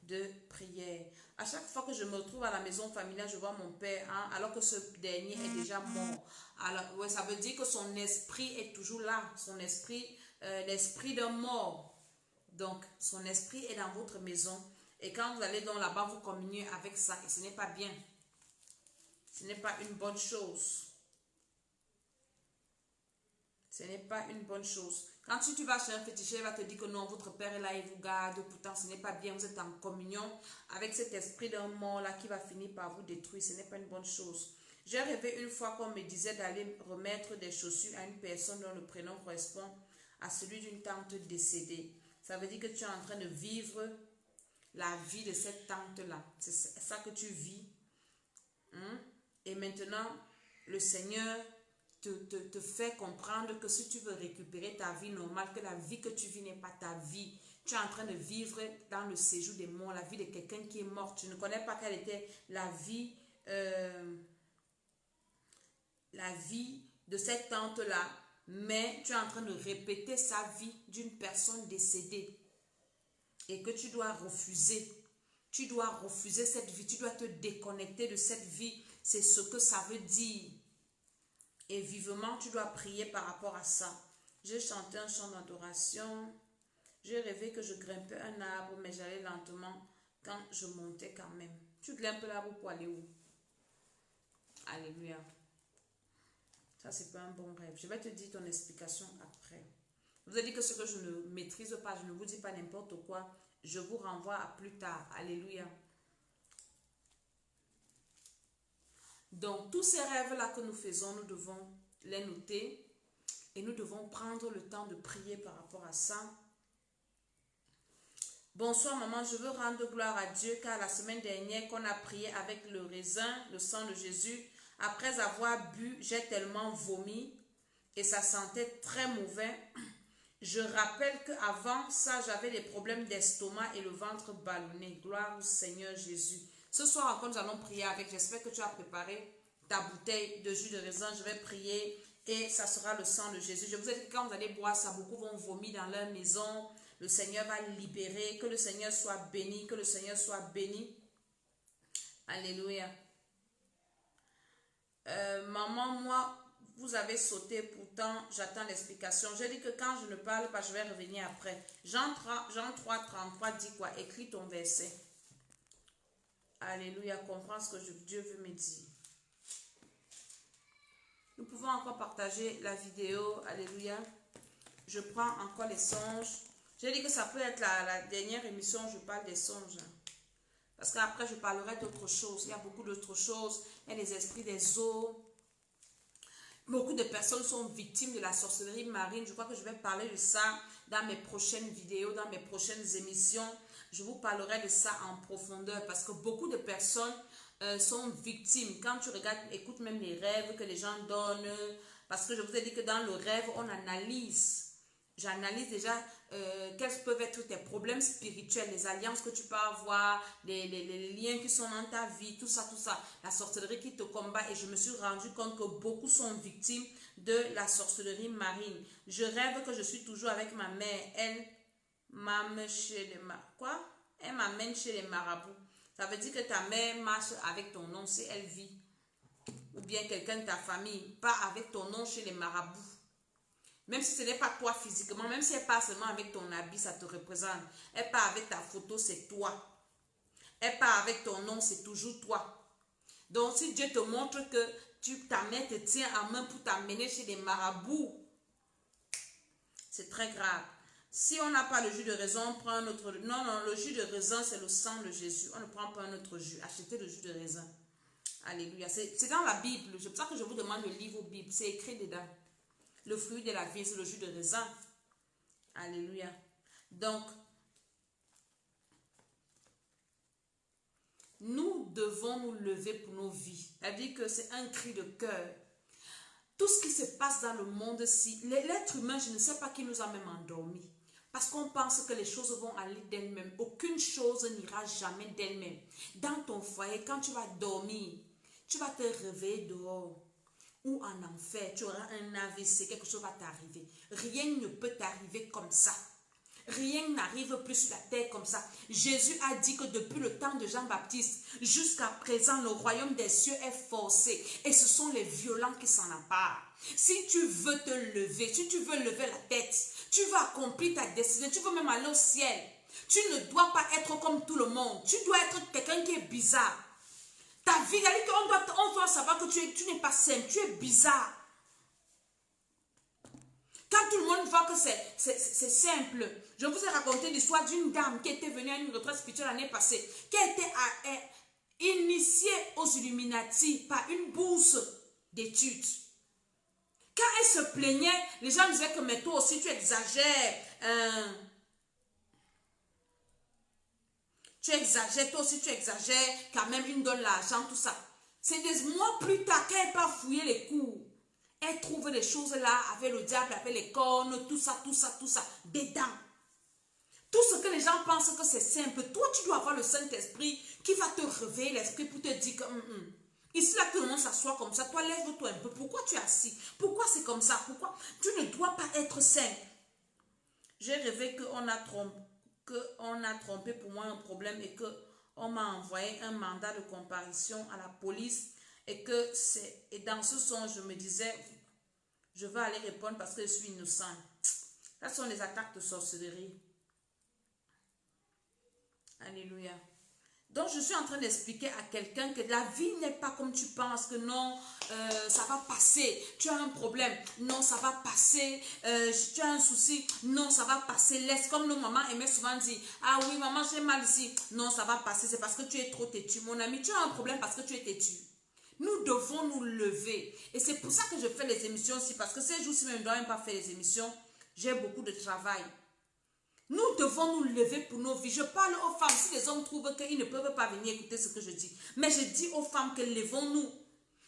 de prière. À chaque fois que je me retrouve à la maison familiale, je vois mon père, hein, alors que ce dernier est déjà mort. Alors, ouais, ça veut dire que son esprit est toujours là. Son esprit, l'esprit d'un mort. Donc, son esprit est dans votre maison. Et quand vous allez donc là-bas, vous communiez avec ça. Et ce n'est pas bien. Ce n'est pas une bonne chose. Ce n'est pas une bonne chose. Quand tu vas chez un féticheur, il va te dire que non, votre père est là, il vous garde. Pourtant, ce n'est pas bien. Vous êtes en communion avec cet esprit d'un mort là qui va finir par vous détruire. Ce n'est pas une bonne chose. J'ai rêvé une fois qu'on me disait d'aller remettre des chaussures à une personne dont le prénom correspond à celui d'une tante décédée. Ça veut dire que tu es en train de vivre la vie de cette tante-là. C'est ça que tu vis. Hein? Et maintenant, le Seigneur te fait comprendre que si tu veux récupérer ta vie normale, que la vie que tu vis n'est pas ta vie. Tu es en train de vivre dans le séjour des morts, la vie de quelqu'un qui est mort. Tu ne connais pas quelle était la vie de cette tante-là, mais tu es en train de répéter sa vie d'une personne décédée et que tu dois refuser. Tu dois refuser cette vie, tu dois te déconnecter de cette vie. C'est ce que ça veut dire. Et vivement, tu dois prier par rapport à ça. J'ai chanté un chant d'adoration. J'ai rêvé que je grimpais un arbre, mais j'allais lentement quand je montais quand même. Tu grimpes l'arbre pour aller où? Alléluia. Ça, c'est pas un bon rêve. Je vais te dire ton explication après. Je vous ai dit que ce que je ne maîtrise pas, je ne vous dis pas n'importe quoi. Je vous renvoie à plus tard. Alléluia. Donc, tous ces rêves-là que nous faisons, nous devons les noter et nous devons prendre le temps de prier par rapport à ça. Bonsoir maman, je veux rendre gloire à Dieu car la semaine dernière qu'on a prié avec le raisin, le sang de Jésus, après avoir bu, j'ai tellement vomi et ça sentait très mauvais. Je rappelle qu'avant ça, j'avais des problèmes d'estomac et le ventre ballonné. Gloire au Seigneur Jésus. Ce soir encore, nous allons prier avec. J'espère que tu as préparé ta bouteille de jus de raisin. Je vais prier et ça sera le sang de Jésus. Je vous ai dit que quand vous allez boire ça, beaucoup vont vomir dans leur maison. Le Seigneur va libérer. Que le Seigneur soit béni. Que le Seigneur soit béni. Alléluia. Maman, moi, vous avez sauté, pourtant j'attends l'explication. J'ai dit que quand je ne parle pas, je vais revenir après. Jean 3, 33 dit quoi? Écris ton verset. Alléluia, comprends ce que Dieu veut me dire. Nous pouvons encore partager la vidéo. Alléluia. Je prends encore les songes. J'ai dit que ça peut être la dernière émission où je parle des songes. Parce qu'après, je parlerai d'autres choses. Il y a beaucoup d'autres choses. Il y a les esprits des eaux. Beaucoup de personnes sont victimes de la sorcellerie marine. Je crois que je vais parler de ça dans mes prochaines vidéos, dans mes prochaines émissions. Je vous parlerai de ça en profondeur parce que beaucoup de personnes sont victimes. Quand tu regardes, écoute même les rêves que les gens donnent. Parce que je vous ai dit que dans le rêve, on analyse. J'analyse déjà quels peuvent être tes problèmes spirituels, les alliances que tu peux avoir, les liens qui sont dans ta vie, tout ça, la sorcellerie qui te combat. Et je me suis rendu compte que beaucoup sont victimes de la sorcellerie marine. Je rêve que je suis toujours avec ma mère. Elle m'amène chez les quoi? Elle m'amène chez les marabouts. Ça veut dire que ta mère marche avec ton nom si elle vit. Ou bien quelqu'un de ta famille part avec ton nom chez les marabouts. Même si ce n'est pas toi physiquement, même si elle part seulement avec ton habit, ça te représente. Elle part avec ta photo, c'est toi. Elle part avec ton nom, c'est toujours toi. Donc si Dieu te montre que ta mère te tient en main pour t'amener chez les marabouts, c'est très grave. Si on n'a pas le jus de raisin, on prend un autre. Non, le jus de raisin, c'est le sang de Jésus. On ne prend pas un autre jus. Achetez le jus de raisin. Alléluia. C'est dans la Bible. C'est pour ça que je vous demande le livre Bible. C'est écrit dedans. Le fruit de la vie, c'est le jus de raisin. Alléluia. Donc, nous devons nous lever pour nos vies. C'est-à-dire que c'est un cri de cœur. Tout ce qui se passe dans le monde-ci, l'être humain, je ne sais pas qui nous a même endormis. Parce qu'on pense que les choses vont aller d'elles-mêmes. Aucune chose n'ira jamais d'elle-même. Dans ton foyer, quand tu vas dormir, tu vas te réveiller dehors. Ou en enfer, tu auras un AVC, quelque chose va t'arriver. Rien ne peut t'arriver comme ça. Rien n'arrive plus sur la terre comme ça. Jésus a dit que depuis le temps de Jean-Baptiste jusqu'à présent, le royaume des cieux est forcé. Et ce sont les violents qui s'en emparent. Si tu veux te lever, si tu veux lever la tête, tu vas accomplir ta destinée, tu veux même aller au ciel. Tu ne dois pas être comme tout le monde. Tu dois être quelqu'un qui est bizarre. Ta vie, on doit savoir que tu n'es pas simple, tu es bizarre. Quand tout le monde voit que c'est simple, je vous ai raconté l'histoire d'une dame qui était venue à une retraite spirituelle l'année passée, qui a été initiée aux Illuminati par une bourse d'études. Quand elle se plaignait, les gens disaient que mais toi aussi tu exagères. Tu exagères, toi aussi tu exagères, quand même une donne l'argent, tout ça. C'est des mois plus tard qu'elle n'a pas fouillé les cours. Elle trouve les choses là, avec le diable, avec les cornes, tout ça, dedans. Tout ce que les gens pensent que c'est simple, toi tu dois avoir le Saint-Esprit qui va te réveiller l'esprit pour te dire que ici là tout le monde s'assoit comme ça, toi lève-toi un peu, pourquoi tu es assis? Pourquoi c'est comme ça? Pourquoi? Tu ne dois pas être simple. J'ai rêvé qu'on a trompé pour moi un problème et qu'on m'a envoyé un mandat de comparution à la police et dans ce sens je me disais je vais aller répondre parce que je suis innocente. Ça sont les attaques de sorcellerie. Alléluia. Donc je suis en train d'expliquer à quelqu'un que la vie n'est pas comme tu penses, que non, ça va passer, tu as un problème, non, ça va passer, tu as un souci, non, ça va passer, laisse, comme nos mamans aimaient souvent dire, ah oui, maman, j'ai mal ici, non, ça va passer, c'est parce que tu es trop têtu. Mon ami, tu as un problème parce que tu es têtu. Nous devons nous lever. Et c'est pour ça que je fais les émissions aussi, parce que ces jours-ci, même, je ne dois même pas faire les émissions, j'ai beaucoup de travail. Nous devons nous lever pour nos vies. Je parle aux femmes. Si les hommes trouvent qu'ils ne peuvent pas venir écouter ce que je dis. Mais je dis aux femmes que levons-nous.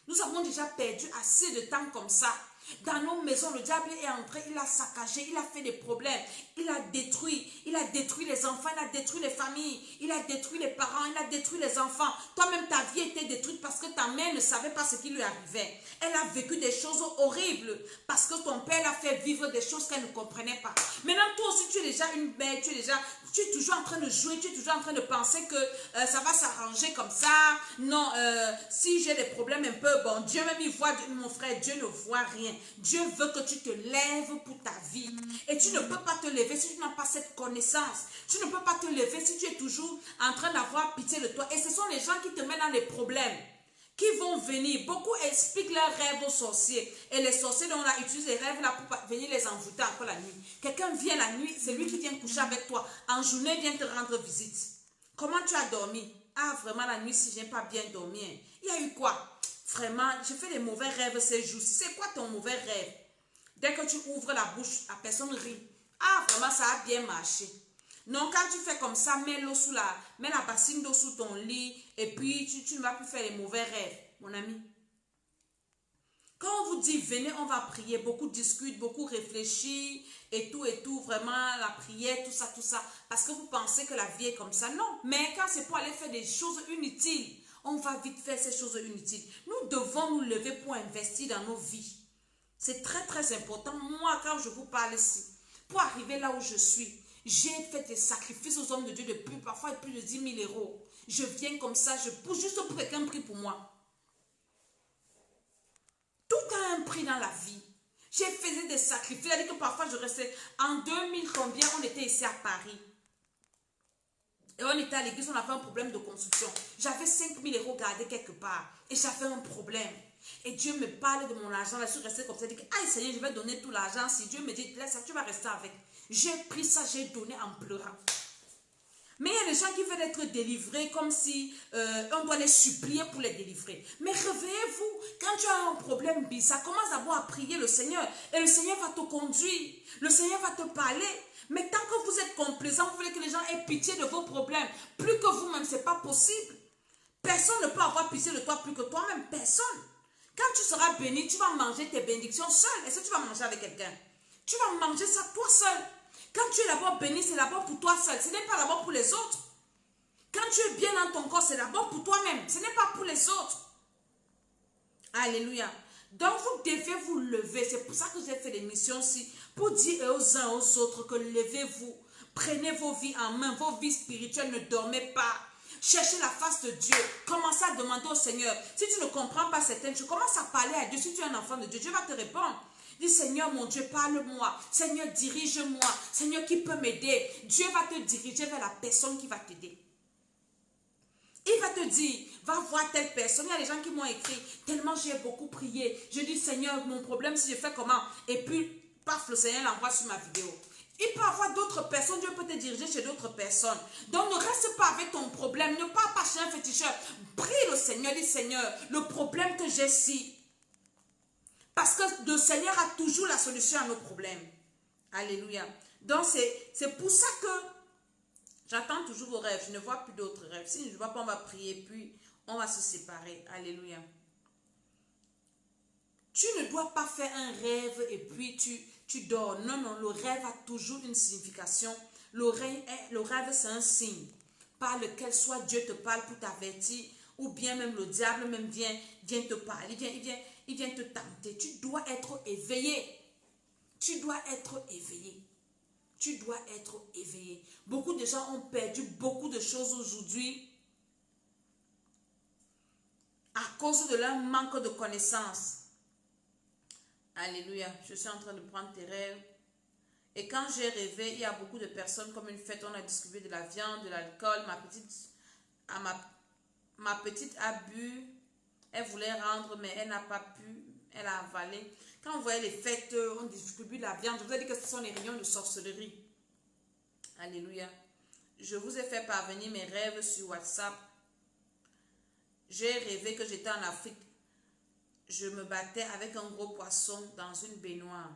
Nous avons déjà perdu assez de temps comme ça. Dans nos maisons, le diable est entré, il a saccagé, il a fait des problèmes, il a détruit les enfants, il a détruit les familles, il a détruit les parents, il a détruit les enfants. Toi-même, ta vie était détruite parce que ta mère ne savait pas ce qui lui arrivait. Elle a vécu des choses horribles parce que ton père l'a fait vivre des choses qu'elle ne comprenait pas. Maintenant, toi aussi, tu es déjà une mère, tu es toujours en train de jouer, tu es toujours en train de penser que ça va s'arranger comme ça. Non, si j'ai des problèmes un peu, bon, Dieu même, il voit, mon frère, Dieu ne voit rien. Dieu veut que tu te lèves pour ta vie. Et tu ne peux pas te lever si tu n'as pas cette connaissance. Tu ne peux pas te lever si tu es toujours en train d'avoir pitié de toi. Et ce sont les gens qui te mettent dans les problèmes, qui vont venir. Beaucoup expliquent leurs rêves aux sorciers. Et les sorciers, on a utilisé les rêves là pour venir les envoûter encore la nuit. Quelqu'un vient la nuit, c'est lui qui vient coucher avec toi. En journée, il vient te rendre visite. Comment tu as dormi? Ah, vraiment, la nuit, si je n'ai pas bien dormi, hein. Il y a eu quoi? Vraiment, je fais des mauvais rêves ces jours-ci. C'est quoi ton mauvais rêve? Dès que tu ouvres la bouche, la personne rit. Ah, vraiment, ça a bien marché. Non, quand tu fais comme ça, mets l'eau sous mets la bassine d'eau sous ton lit et puis tu ne vas plus faire les mauvais rêves, mon ami. Quand on vous dit, venez, on va prier, beaucoup discutent, beaucoup réfléchissent et tout, vraiment, la prière, tout ça, parce que vous pensez que la vie est comme ça. Non, mais quand c'est pour aller faire des choses inutiles, on va vite faire ces choses inutiles. Nous devons nous lever pour investir dans nos vies. C'est très, très important. Moi, quand je vous parle ici, pour arriver là où je suis, j'ai fait des sacrifices aux hommes de Dieu depuis parfois plus de 10 000 euros. Je viens comme ça, je pousse juste pour quelqu'un prie pour moi. Tout a un prix dans la vie. J'ai fait des sacrifices. C'est-à-dire que parfois je restais. En 2000 combien, on était ici à Paris. Et on était à l'église, on avait un problème de construction. J'avais 5 000 euros gardés quelque part. Et j'avais un problème. Et Dieu me parle de mon argent. Là, je suis restée comme ça. Je dis, ah Seigneur, je vais donner tout l'argent. Si Dieu me dit, laisse ça, tu vas rester avec. J'ai pris ça, j'ai donné en pleurant. Mais il y a des gens qui veulent être délivrés comme si on doit les supplier pour les délivrer. Mais réveillez-vous. Quand tu as un problème bizarre, commence d'abord à prier le Seigneur. Et le Seigneur va te conduire. Le Seigneur va te parler. Mais tant que vous êtes complaisant, vous voulez que les gens aient pitié de vos problèmes. Plus que vous-même, ce n'est pas possible. Personne ne peut avoir pitié de toi plus que toi-même. Personne. Quand tu seras béni, tu vas manger tes bénédictions seul. Est-ce que tu vas manger avec quelqu'un? Tu vas manger ça toi seul. Quand tu es d'abord béni, c'est d'abord pour toi seul. Ce n'est pas d'abord pour les autres. Quand tu es bien dans ton corps, c'est d'abord pour toi-même. Ce n'est pas pour les autres. Alléluia. Donc, vous devez vous lever. C'est pour ça que j'ai fait l'émission-ci. Pour dire aux uns aux autres que levez-vous. Prenez vos vies en main. Vos vies spirituelles, ne dormez pas. Cherchez la face de Dieu. Commencez à demander au Seigneur. Si tu ne comprends pas certaines choses, commence à parler à Dieu. Si tu es un enfant de Dieu, Dieu va te répondre. Dis, Seigneur mon Dieu, parle-moi. Seigneur, dirige-moi. Seigneur, qui peut m'aider? Dieu va te diriger vers la personne qui va t'aider. Il va te dire, va voir telle personne. Il y a des gens qui m'ont écrit, tellement j'ai beaucoup prié. Je dis, Seigneur, mon problème, si je fais comment? Et puis, paf, le Seigneur l'envoie sur ma vidéo. Il peut y avoir d'autres personnes, Dieu peut te diriger chez d'autres personnes. Donc ne reste pas avec ton problème, ne pars pas chez un féticheur. Prie le Seigneur, dis Seigneur, le problème que j'ai ici. Parce que le Seigneur a toujours la solution à nos problèmes. Alléluia. Donc c'est pour ça que j'attends toujours vos rêves. Je ne vois plus d'autres rêves. Si je ne vois pas, on va prier, puis on va se séparer. Alléluia. Tu ne dois pas faire un rêve et puis tu dors. Non, non, le rêve a toujours une signification. Le rêve, c'est un signe par lequel soit Dieu te parle pour t'avertir, ou bien même le diable même vient te parler, il vient te tenter. Tu dois être éveillé. Tu dois être éveillé. Tu dois être éveillé. Beaucoup de gens ont perdu beaucoup de choses aujourd'hui à cause de leur manque de connaissances. Alléluia. Je suis en train de prendre tes rêves. Et quand j'ai rêvé, il y a beaucoup de personnes comme une fête, on a distribué de la viande, de l'alcool. Ma petite a bu. Elle voulait rendre, mais elle n'a pas pu. Elle a avalé. Quand vous voyez les fêtes, on distribue de la viande. Je vous ai dit que ce sont les réunions de sorcellerie. Alléluia. Je vous ai fait parvenir mes rêves sur WhatsApp. J'ai rêvé que j'étais en Afrique. Je me battais avec un gros poisson dans une baignoire.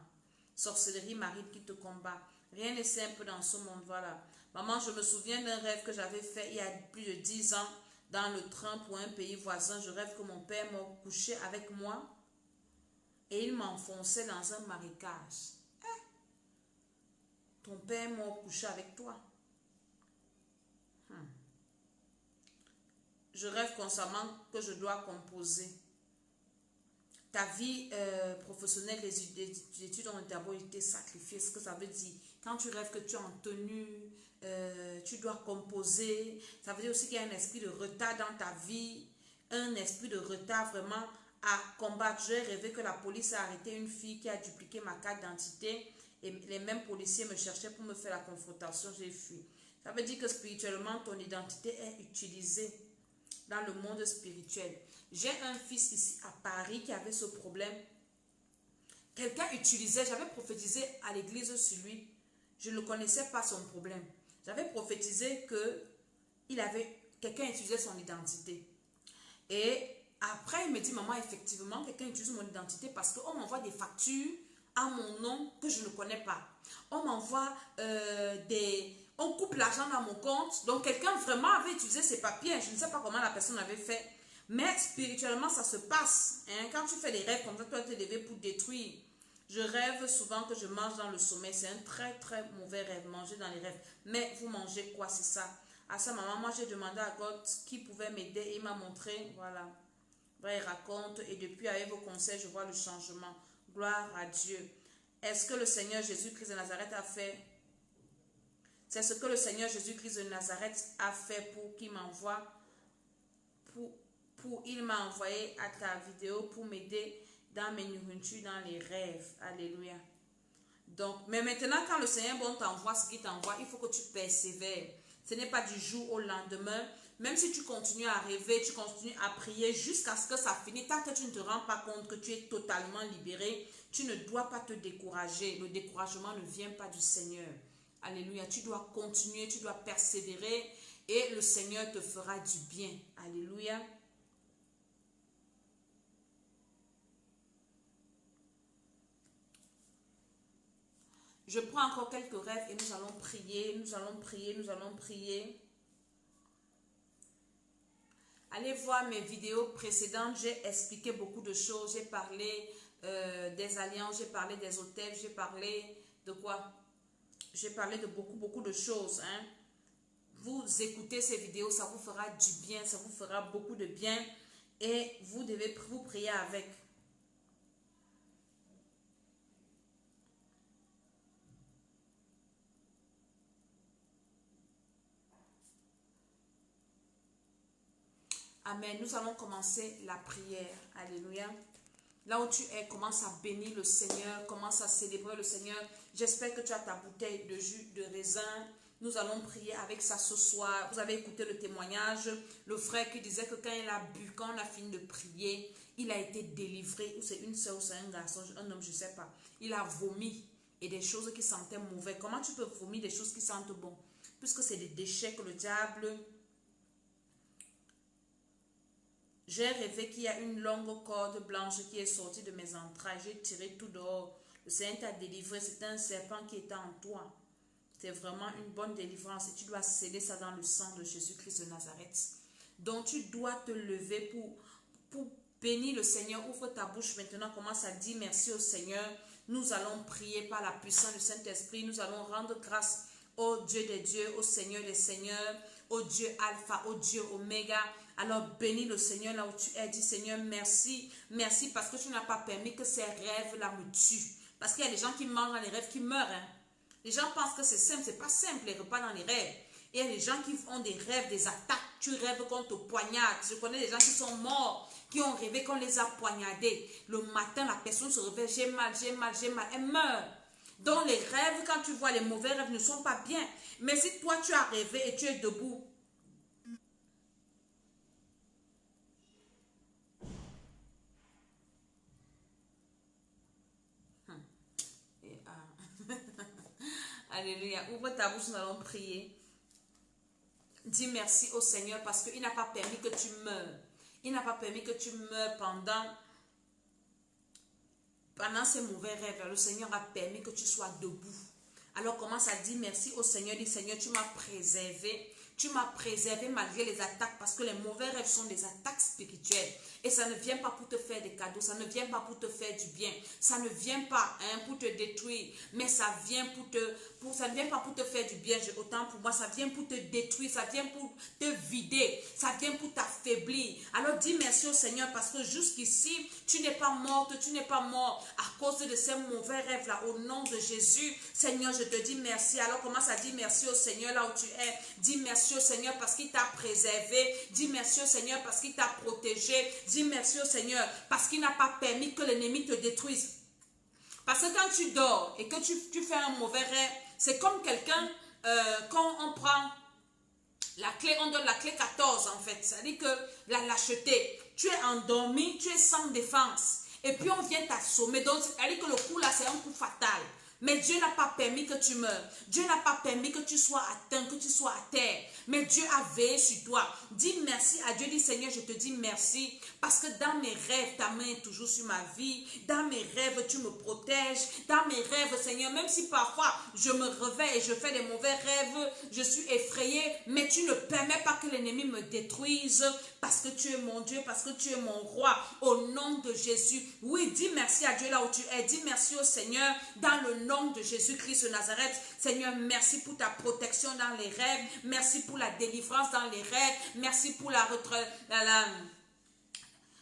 Sorcellerie marine qui te combat. Rien n'est simple dans ce monde, voilà. Maman, je me souviens d'un rêve que j'avais fait il y a plus de 10 ans dans le train pour un pays voisin. Je rêve que mon père m'a couché avec moi et il m'enfonçait dans un marécage. Ton père m'a couché avec toi. Je rêve constamment que je dois composer. Ta vie professionnelle, les études ont d'abord été sacrifiées. Ce que ça veut dire, quand tu rêves que tu es en tenue, tu dois composer. Ça veut dire aussi qu'il y a un esprit de retard dans ta vie, un esprit de retard vraiment à combattre. J'ai rêvé que la police a arrêté une fille qui a dupliqué ma carte d'identité et les mêmes policiers me cherchaient pour me faire la confrontation. J'ai fui. Ça veut dire que spirituellement, ton identité est utilisée dans le monde spirituel. J'ai un fils ici à Paris qui avait ce problème. Quelqu'un utilisait, j'avais prophétisé à l'église sur lui. Je ne connaissais pas son problème. J'avais prophétisé qu'il avait quelqu'un utilisait son identité. Et après, il me dit, maman, effectivement, quelqu'un utilise mon identité parce qu'on m'envoie des factures à mon nom que je ne connais pas. On m'envoie on coupe l'argent dans mon compte. Donc, quelqu'un vraiment avait utilisé ses papiers. Je ne sais pas comment la personne avait fait. Mais spirituellement, ça se passe. Hein? Quand tu fais des rêves comme ça, tu dois te lever pour détruire. Je rêve souvent que je mange dans le sommeil. C'est un très, très mauvais rêve, manger dans les rêves. Mais vous mangez quoi, c'est ça? À sa maman, moi, j'ai demandé à God qui pouvait m'aider. Et il m'a montré, voilà. Il raconte. Et depuis, avec vos conseils, je vois le changement. Gloire à Dieu. Est-ce que le Seigneur Jésus-Christ de Nazareth a fait? C'est ce que le Seigneur Jésus-Christ de Nazareth a fait pour qu'il m'envoie. Il m'a envoyé à ta vidéo pour m'aider dans mes nourritures, dans les rêves. Alléluia. Donc, mais maintenant, quand le Seigneur bon t'envoie ce qu'il t'envoie, il faut que tu persévères. Ce n'est pas du jour au lendemain. Même si tu continues à rêver, tu continues à prier jusqu'à ce que ça finisse. Tant que tu ne te rends pas compte que tu es totalement libéré, tu ne dois pas te décourager. Le découragement ne vient pas du Seigneur. Alléluia. Tu dois continuer, tu dois persévérer et le Seigneur te fera du bien. Alléluia. Je prends encore quelques rêves et nous allons prier, nous allons prier, nous allons prier. Allez voir mes vidéos précédentes, j'ai expliqué beaucoup de choses. J'ai parlé des alliances, j'ai parlé des hôtels, j'ai parlé de quoi? J'ai parlé de beaucoup de choses. Hein. Vous écoutez ces vidéos, ça vous fera du bien, ça vous fera beaucoup de bien. Et vous devez vous prier avec. Amen. Nous allons commencer la prière. Alléluia. Là où tu es, commence à bénir le Seigneur. Commence à célébrer le Seigneur. J'espère que tu as ta bouteille de jus de raisin. Nous allons prier avec ça ce soir. Vous avez écouté le témoignage. Le frère qui disait que quand il a bu, quand on a fini de prier, il a été délivré. Ou c'est une soeur ou c'est un garçon, un homme, je ne sais pas. Il a vomi et des choses qui sentaient mauvais. Comment tu peux vomir des choses qui sentent bon? Puisque c'est des déchets que le diable... J'ai rêvé qu'il y a une longue corde blanche qui est sortie de mes entrailles. J'ai tiré tout dehors. Le Seigneur t'a délivré. C'est un serpent qui était en toi. C'est vraiment une bonne délivrance. Et tu dois sceller ça dans le sang de Jésus-Christ de Nazareth. Donc tu dois te lever pour bénir le Seigneur. Ouvre ta bouche maintenant. Commence à dire merci au Seigneur. Nous allons prier par la puissance du Saint-Esprit. Nous allons rendre grâce au Dieu des dieux, au Seigneur des seigneurs, au Dieu Alpha, au Dieu Oméga. Alors bénis le Seigneur là où tu es. Dis Seigneur, merci. Merci parce que tu n'as pas permis que ces rêves-là me tuent. Parce qu'il y a des gens qui mangent dans les rêves qui meurent. Hein. Les gens pensent que c'est simple. C'est pas simple les repas dans les rêves. Et il y a des gens qui ont des rêves, des attaques. Tu rêves qu'on te poignarde. Je connais des gens qui sont morts, qui ont rêvé qu'on les a poignardés. Le matin, la personne se réveille. J'ai mal, j'ai mal, j'ai mal. Elle meurt. Donc les rêves, quand tu vois les mauvais rêves, ne sont pas bien. Mais si toi tu as rêvé et tu es debout, Alléluia. Ouvre ta bouche, nous allons prier. Dis merci au Seigneur parce qu'il n'a pas permis que tu meurs. Il n'a pas permis que tu meurs pendant ces mauvais rêves. Le Seigneur a permis que tu sois debout. Alors commence à dire merci au Seigneur. Dis Seigneur, tu m'as préservé. Tu m'as préservé malgré les attaques parce que les mauvais rêves sont des attaques spirituelles. Et ça ne vient pas pour te faire des cadeaux, ça ne vient pas pour te faire du bien, ça ne vient pas pour te détruire, mais ça vient ça ne vient pas pour te faire du bien, autant pour moi, ça vient pour te détruire, ça vient pour te vider, ça vient pour t'affaiblir. Alors dis merci au Seigneur parce que jusqu'ici, tu n'es pas morte, tu n'es pas mort à cause de ces mauvais rêves-là. Au nom de Jésus, Seigneur, je te dis merci. Alors commence à dire merci au Seigneur là où tu es. Dis merci au Seigneur parce qu'il t'a préservé. Dis merci au Seigneur parce qu'il t'a protégé. Dis merci au Seigneur parce qu'il n'a pas permis que l'ennemi te détruise. Parce que quand tu dors et que tu fais un mauvais rêve, c'est comme quelqu'un, quand on prend la clé, on donne la clé 14 en fait. C'est-à-dire que la lâcheté, tu es endormi, tu es sans défense. Et puis on vient t'assommer. Donc c'est-à-dire que le coup là, c'est un coup fatal. Mais Dieu n'a pas permis que tu meures. Dieu n'a pas permis que tu sois atteint, que tu sois à terre. Mais Dieu a veillé sur toi. Dis merci à Dieu. Dis Seigneur, je te dis merci. Parce que dans mes rêves, ta main est toujours sur ma vie. Dans mes rêves, tu me protèges. Dans mes rêves, Seigneur, même si parfois je me réveille et je fais des mauvais rêves, je suis effrayée. Mais tu ne permets pas que l'ennemi me détruise. Parce que tu es mon Dieu, parce que tu es mon roi. Au nom de Jésus. Oui, dis merci à Dieu là où tu es. Dis merci au Seigneur dans le nom de Jésus-Christ de Nazareth. Seigneur, merci pour ta protection dans les rêves. Merci pour la délivrance dans les rêves. Merci pour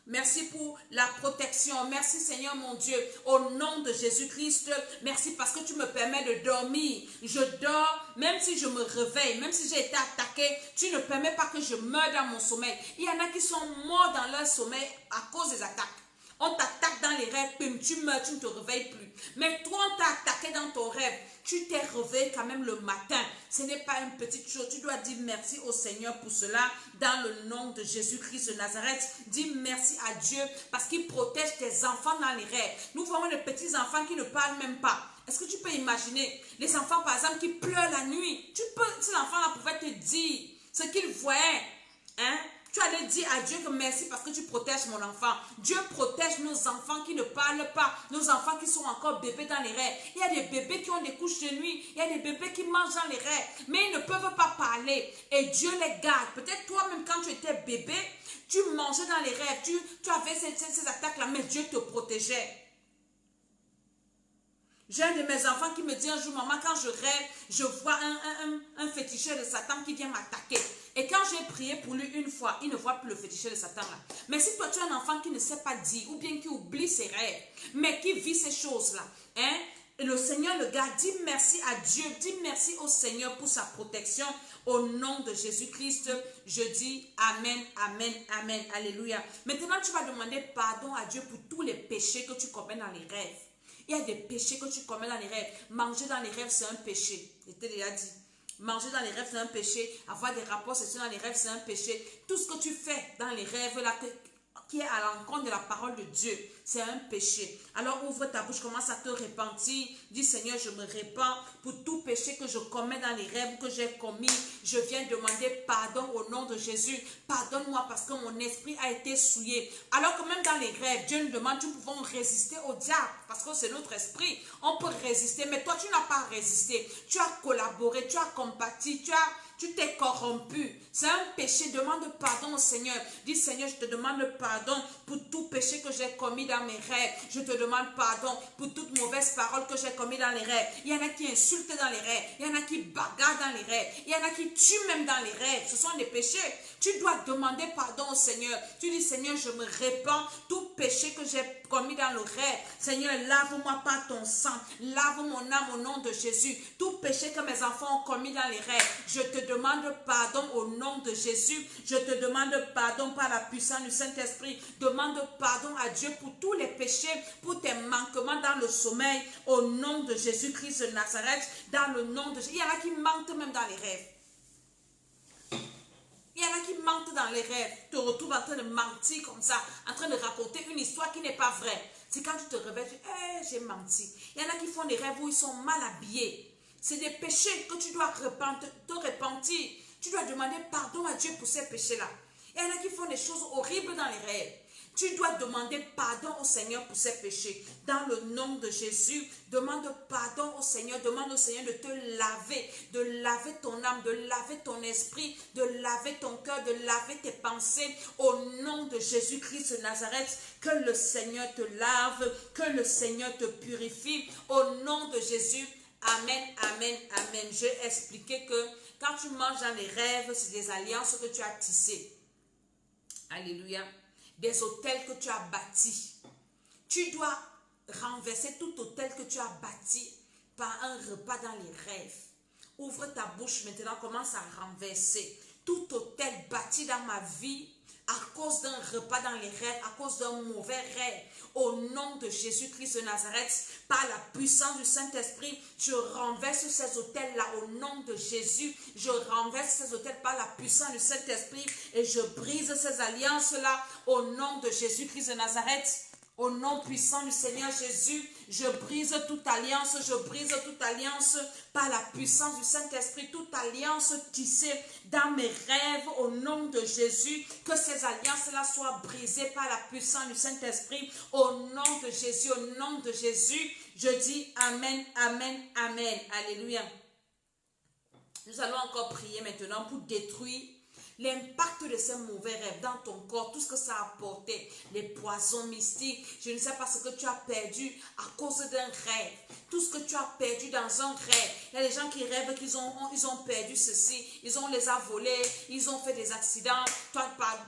merci pour la protection. Merci Seigneur mon Dieu. Au nom de Jésus-Christ. Merci parce que tu me permets de dormir. Je dors même si je me réveille. Même si j'ai été attaqué. Tu ne permets pas que je meure dans mon sommeil. Il y en a qui sont morts dans leur sommeil à cause des attaques. On t'attaque dans les rêves, puis tu meurs, tu ne te réveilles plus. Mais toi, on t'a attaqué dans ton rêve. Tu t'es réveillé quand même le matin. Ce n'est pas une petite chose. Tu dois dire merci au Seigneur pour cela. Dans le nom de Jésus-Christ de Nazareth, dis merci à Dieu parce qu'il protège tes enfants dans les rêves. Nous voyons des petits enfants qui ne parlent même pas. Est-ce que tu peux imaginer les enfants, par exemple, qui pleurent la nuit? Si l'enfant-là pouvait te dire ce qu'il voyait, hein? Tu allais dire à Dieu que merci parce que tu protèges mon enfant. Dieu protège nos enfants qui ne parlent pas. Nos enfants qui sont encore bébés dans les rêves. Il y a des bébés qui ont des couches de nuit. Il y a des bébés qui mangent dans les rêves. Mais ils ne peuvent pas parler. Et Dieu les garde. Peut-être toi-même quand tu étais bébé, tu mangeais dans les rêves. Tu avais ces attaques-là. Mais Dieu te protégeait. J'ai un de mes enfants qui me dit un jour, maman, quand je rêve, je vois un féticheur de Satan qui vient m'attaquer. Et quand j'ai prié pour lui une fois, il ne voit plus le féticheur de Satan là. Mais si toi tu es un enfant qui ne sait pas dire, ou bien qui oublie ses rêves, mais qui vit ces choses-là, hein, et le Seigneur le garde, dis merci à Dieu, dis merci au Seigneur pour sa protection. Au nom de Jésus-Christ, je dis Amen, Amen, Amen, Alléluia. Maintenant, tu vas demander pardon à Dieu pour tous les péchés que tu commets dans les rêves. Il y a des péchés que tu commets dans les rêves. Manger dans les rêves, c'est un péché. Je t'ai déjà dit. Manger dans les rêves, c'est un péché. Avoir des rapports sexuels dans les rêves, c'est un péché. Tout ce que tu fais dans les rêves, là, qui est à l'encontre de la parole de Dieu, c'est un péché. Alors ouvre ta bouche, commence à te repentir. Dis Seigneur, je me repens pour tout péché que je commets dans les rêves que j'ai commis. Je viens demander pardon au nom de Jésus. Pardonne-moi parce que mon esprit a été souillé. Alors que même dans les rêves, Dieu nous demande, nous pouvons résister au diable parce que c'est notre esprit. On peut résister, mais toi tu n'as pas résisté. Tu as collaboré, tu as compati, tu t'es corrompu. C'est un péché. Demande pardon au Seigneur. Dis Seigneur, je te demande pardon pour tout péché que j'ai commis dans mes rêves. Je te demande pardon pour toute mauvaise parole que j'ai commis dans les rêves. Il y en a qui insultent dans les rêves. Il y en a qui bagarrent dans les rêves. Il y en a qui tuent même dans les rêves. Ce sont des péchés. Tu dois demander pardon au Seigneur. Tu dis Seigneur, je me répands tout péché que j'ai commis dans le rêve. Seigneur, lave-moi par ton sang. Lave mon âme au nom de Jésus. Tout péché que mes enfants ont commis dans les rêves. Je te demande pardon au nom de Jésus. Je te demande pardon par la puissance du Saint-Esprit. Demande pardon à Dieu pour tous les péchés, pour tes manquements dans le sommeil. Au nom de Jésus-Christ de Nazareth. Dans le nom de Jésus. Il y en a qui mentent même dans les rêves. Il y en a qui mentent dans les rêves. Tu te retrouves en train de mentir comme ça, en train de raconter une histoire qui n'est pas vraie. C'est quand tu te réveilles, tu dis, j'ai menti. Il y en a qui font des rêves où ils sont mal habillés. C'est des péchés que tu dois te repentir. Tu dois demander pardon à Dieu pour ces péchés-là. Il y en a qui font des choses horribles dans les rêves. Tu dois demander pardon au Seigneur pour ces péchés. Dans le nom de Jésus, demande pardon au Seigneur. Demande au Seigneur de te laver ton âme, de laver ton esprit, de laver ton cœur, de laver tes pensées. Au nom de Jésus-Christ de Nazareth, que le Seigneur te lave, que le Seigneur te purifie. Au nom de Jésus, Amen, Amen, Amen. J'ai expliqué que quand tu manges dans les rêves, c'est des alliances que tu as tissées. Alléluia. Des hôtels que tu as bâtis. Tu dois renverser tout hôtel que tu as bâti par un repas dans les rêves. Ouvre ta bouche maintenant, commence à renverser tout hôtel bâti dans ma vie à cause d'un repas dans les rêves, à cause d'un mauvais rêve. Au nom de Jésus-Christ de Nazareth, par la puissance du Saint-Esprit, je renverse ces hôtels-là au nom de Jésus. Je renverse ces hôtels par la puissance du Saint-Esprit et je brise ces alliances-là au nom de Jésus-Christ de Nazareth. Au nom puissant du Seigneur Jésus, je brise toute alliance par la puissance du Saint-Esprit, toute alliance tissée dans mes rêves au nom de Jésus, que ces alliances-là soient brisées par la puissance du Saint-Esprit, au nom de Jésus, je dis Amen, Amen, Amen, Alléluia. Nous allons encore prier maintenant pour détruire l'impact de ces mauvais rêves dans ton corps, tout ce que ça a apporté, les poisons mystiques, je ne sais pas ce que tu as perdu à cause d'un rêve, tout ce que tu as perdu dans un rêve. Il y a des gens qui rêvent qu'ils ont perdu ceci, ils les a volés, ils ont fait des accidents,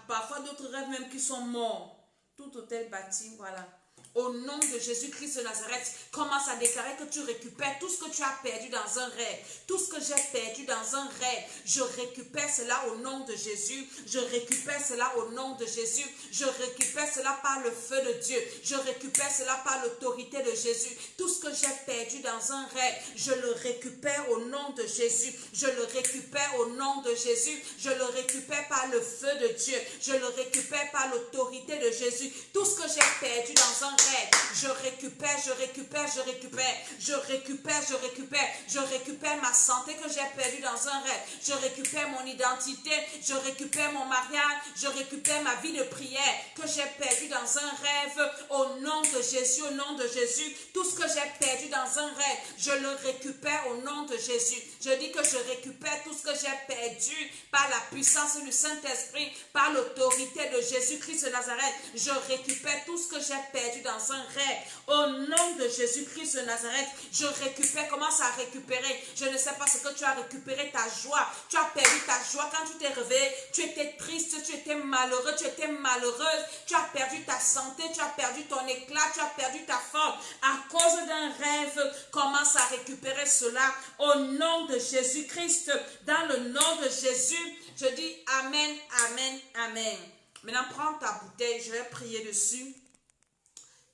parfois d'autres rêves même qui sont morts. Tout hôtel bâti, voilà. Au nom de Jésus-Christ de Nazareth, commence à déclarer que tu récupères tout ce que tu as perdu dans un rêve. Tout ce que j'ai perdu dans un rêve, je récupère cela au nom de Jésus. Je récupère cela au nom de Jésus. Je récupère cela par le feu de Dieu. Je récupère cela par l'autorité de Jésus. Tout ce que j'ai perdu dans un rêve, je le récupère au nom de Jésus. Je le récupère au nom de Jésus. Je le récupère par le feu de Dieu. Je le récupère par l'autorité de Jésus. Tout ce que j'ai perdu dans un rêve, je récupère ma santé que j'ai perdue dans un rêve, je récupère mon identité, je récupère mon mariage, je récupère ma vie de prière que j'ai perdue dans un rêve, au nom de Jésus, tout ce que j'ai perdu dans un rêve, je le récupère au nom de Jésus. Je dis que je récupère tout ce que j'ai perdu par la puissance du Saint-Esprit, par l'autorité de Jésus-Christ de Nazareth, je récupère tout ce que j'ai perdu dans un rêve. Au nom de Jésus-Christ de Nazareth, je récupère, commence à récupérer. Je ne sais pas ce que tu as récupéré, ta joie. Tu as perdu ta joie quand tu t'es réveillé. Tu étais triste, tu étais malheureux, tu étais malheureuse. Tu as perdu ta santé, tu as perdu ton éclat, tu as perdu ta forme. À cause d'un rêve, commence à récupérer cela. Au nom de Jésus-Christ, dans le nom de Jésus, je dis Amen, Amen, Amen. Maintenant, prends ta bouteille, je vais prier dessus.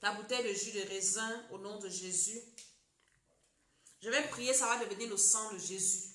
Ta bouteille de jus de raisin au nom de Jésus. Je vais prier, ça va devenir le sang de Jésus.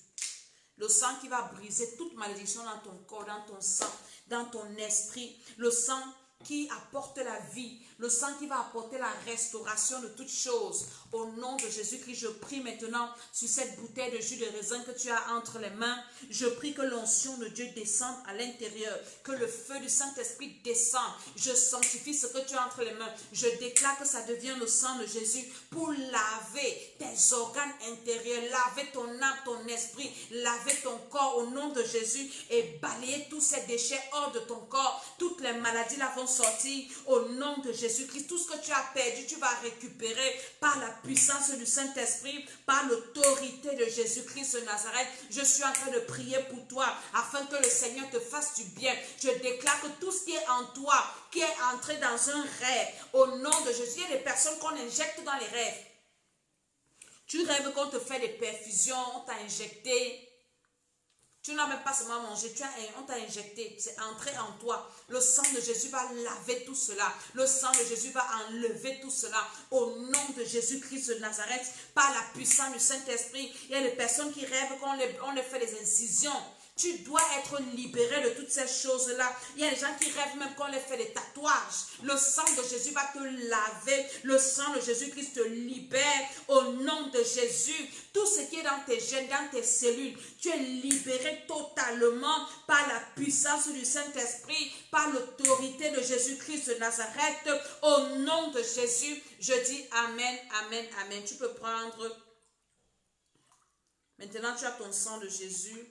Le sang qui va briser toute malédiction dans ton corps, dans ton sang, dans ton esprit. Le sang qui apporte la vie. Le sang qui va apporter la restauration de toutes choses. Au nom de Jésus-Christ, je prie maintenant sur cette bouteille de jus de raisin que tu as entre les mains. Je prie que l'onction de Dieu descende à l'intérieur. Que le feu du Saint-Esprit descende. Je sanctifie ce que tu as entre les mains. Je déclare que ça devient le sang de Jésus pour laver tes organes intérieurs, laver ton âme, ton esprit, laver ton corps au nom de Jésus et balayer tous ces déchets hors de ton corps. Toutes les maladies là vont sortir au nom de Jésus-Christ. Tout ce que tu as perdu, tu vas récupérer par la puissance du Saint-Esprit, par l'autorité de Jésus-Christ de Nazareth. Je suis en train de prier pour toi afin que le Seigneur te fasse du bien. Je déclare que tout ce qui est en toi, qui est entré dans un rêve, au nom de Jésus, il y a des personnes qu'on injecte dans les rêves. Tu rêves qu'on te fait des perfusions, on t'a injecté. Tu n'as même pas seulement mangé, on t'a injecté, c'est entré en toi. Le sang de Jésus va laver tout cela. Le sang de Jésus va enlever tout cela. Au nom de Jésus-Christ de Nazareth, par la puissance du Saint-Esprit, il y a des personnes qui rêvent qu'on les fait des incisions. Tu dois être libéré de toutes ces choses-là. Il y a des gens qui rêvent même qu'on les fait des tatouages. Le sang de Jésus va te laver. Le sang de Jésus-Christ te libère. Au nom de Jésus, tout ce qui est dans tes gènes, dans tes cellules, tu es libéré totalement par la puissance du Saint-Esprit, par l'autorité de Jésus-Christ de Nazareth. Au nom de Jésus, je dis Amen, Amen, Amen. Tu peux prendre. Maintenant, tu as ton sang de Jésus.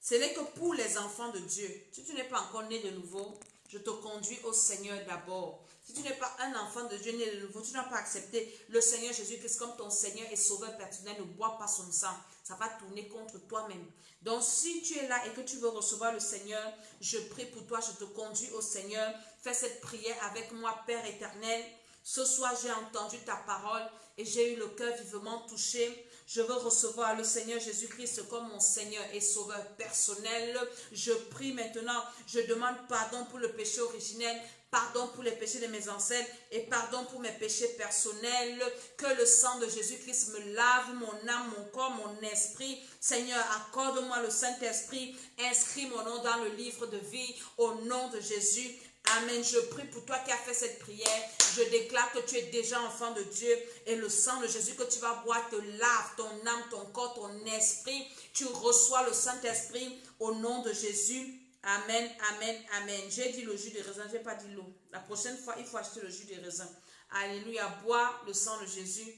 Ce n'est que pour les enfants de Dieu. Si tu n'es pas encore né de nouveau, je te conduis au Seigneur d'abord. Si tu n'es pas un enfant de Dieu né de nouveau, tu n'as pas accepté le Seigneur Jésus-Christ comme ton Seigneur et Sauveur personnel, ne bois pas son sang. Ça va tourner contre toi-même. Donc si tu es là et que tu veux recevoir le Seigneur, je prie pour toi, je te conduis au Seigneur. Fais cette prière avec moi, Père éternel. Ce soir, j'ai entendu ta parole et j'ai eu le cœur vivement touché. Je veux recevoir le Seigneur Jésus-Christ comme mon Seigneur et Sauveur personnel. Je prie maintenant, je demande pardon pour le péché originel, pardon pour les péchés de mes ancêtres et pardon pour mes péchés personnels. Que le sang de Jésus-Christ me lave mon âme, mon corps, mon esprit. Seigneur, accorde-moi le Saint-Esprit. Inscris mon nom dans le livre de vie au nom de Jésus. Amen. Je prie pour toi qui as fait cette prière. Je déclare que tu es déjà enfant de Dieu et le sang de Jésus que tu vas boire te lave ton âme, ton corps, ton esprit. Tu reçois le Saint-Esprit au nom de Jésus. Amen, amen, amen. J'ai dit le jus de raisin, je n'ai pas dit l'eau. La prochaine fois, il faut acheter le jus de raisin. Alléluia. Bois le sang de Jésus.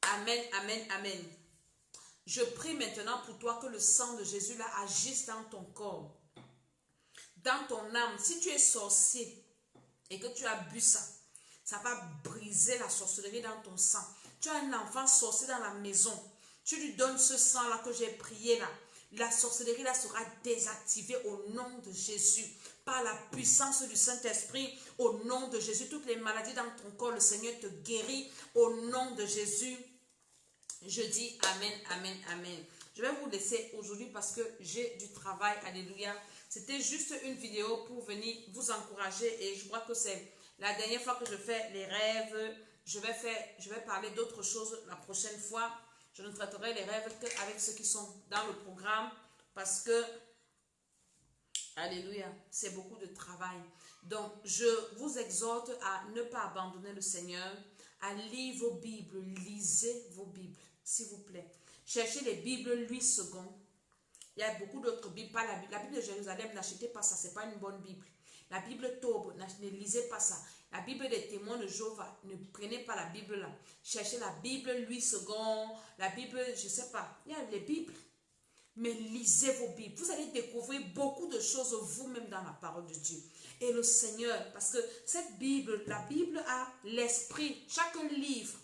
Amen, amen, amen. Je prie maintenant pour toi que le sang de Jésus là agisse dans ton corps, dans ton âme. Si tu es sorcier et que tu as bu ça, ça va briser la sorcellerie dans ton sang. Tu as un enfant sorcier dans la maison, tu lui donnes ce sang là que j'ai prié là. La sorcellerie là sera désactivée au nom de Jésus. Par la puissance du Saint-Esprit, au nom de Jésus. Toutes les maladies dans ton corps, le Seigneur te guérit au nom de Jésus. Je dis amen, amen, amen. Je vais vous laisser aujourd'hui parce que j'ai du travail. Alléluia. C'était juste une vidéo pour venir vous encourager et je crois que c'est la dernière fois que je fais les rêves. Je vais parler d'autres choses la prochaine fois. Je ne traiterai les rêves qu'avec ceux qui sont dans le programme parce que, alléluia, c'est beaucoup de travail. Donc, je vous exhorte à ne pas abandonner le Seigneur, à lire vos Bibles, lisez vos Bibles, s'il vous plaît. Cherchez les Bibles 8 secondes. Il y a beaucoup d'autres Bibles, pas la Bible. La Bible de Jérusalem, n'achetez pas ça, ce n'est pas une bonne Bible. La Bible Tob, ne lisez pas ça. La Bible des témoins de Jéhovah, ne prenez pas la Bible là. Cherchez la Bible 8 secondes, la Bible, je ne sais pas, il y a les Bibles. Mais lisez vos Bibles. Vous allez découvrir beaucoup de choses vous-même dans la parole de Dieu. Et le Seigneur, parce que cette Bible, la Bible a l'esprit, chaque livre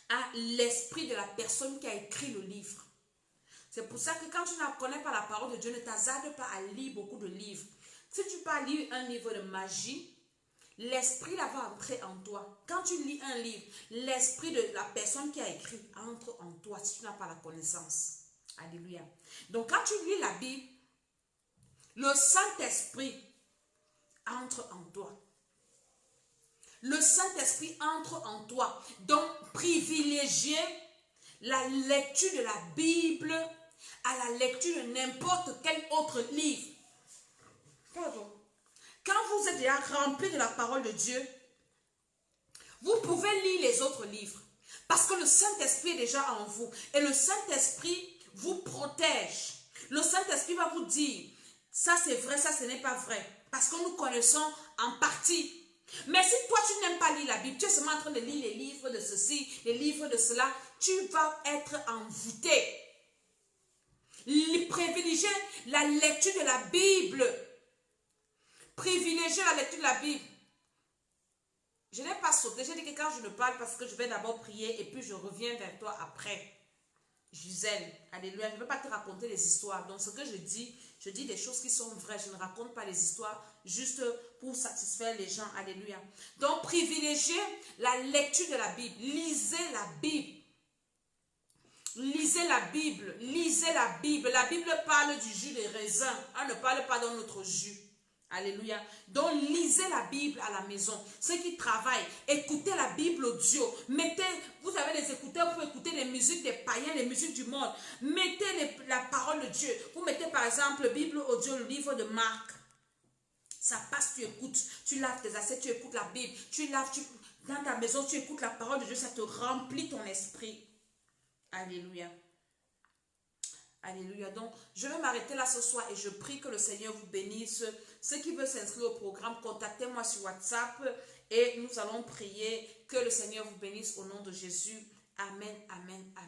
a l'esprit de la personne qui a écrit le livre. C'est pour ça que quand tu ne connais pas la parole de Dieu, ne t'hasarde pas à lire beaucoup de livres. Si tu peux lire un livre de magie, l'esprit là va entrer en toi. Quand tu lis un livre, l'esprit de la personne qui a écrit entre en toi si tu n'as pas la connaissance. Alléluia. Donc quand tu lis la Bible, le Saint-Esprit entre en toi. Le Saint-Esprit entre en toi. Donc privilégiez la lecture de la Bible à la lecture de n'importe quel autre livre. Pardon. Quand vous êtes déjà rempli de la parole de Dieu, vous pouvez lire les autres livres. Parce que le Saint-Esprit est déjà en vous. Et le Saint-Esprit vous protège. Le Saint-Esprit va vous dire, ça c'est vrai, ça ce n'est pas vrai. Parce que nous connaissons en partie. Mais si toi tu n'aimes pas lire la Bible, tu es seulement en train de lire les livres de ceci, les livres de cela, tu vas être envoûté. Privilégiez la lecture de la Bible. Privilégiez la lecture de la Bible. Je n'ai pas sauté, j'ai dit que quand je ne parle, parce que je vais d'abord prier et puis je reviens vers toi après. Gisèle, alléluia, je ne vais pas te raconter des histoires. Donc ce que je dis des choses qui sont vraies. Je ne raconte pas les histoires juste pour satisfaire les gens, alléluia. Donc privilégiez la lecture de la Bible. Lisez la Bible. Lisez la Bible. Lisez la Bible. La Bible parle du jus de raisin. Elle ne parle pas dans notre jus. Alléluia. Donc, lisez la Bible à la maison. Ceux qui travaillent, écoutez la Bible audio. Mettez, vous avez les écouteurs pour écouter les musiques des païens, les musiques du monde. Mettez la parole de Dieu. Vous mettez par exemple Bible audio, le livre de Marc. Ça passe, tu écoutes. Tu laves tes assiettes, tu écoutes la Bible. Tu laves, dans ta maison, tu écoutes la parole de Dieu. Ça te remplit ton esprit. Alléluia. Alléluia. Donc, je vais m'arrêter là ce soir et je prie que le Seigneur vous bénisse. Ceux qui veulent s'inscrire au programme, contactez-moi sur WhatsApp et nous allons prier que le Seigneur vous bénisse au nom de Jésus. Amen, amen, amen.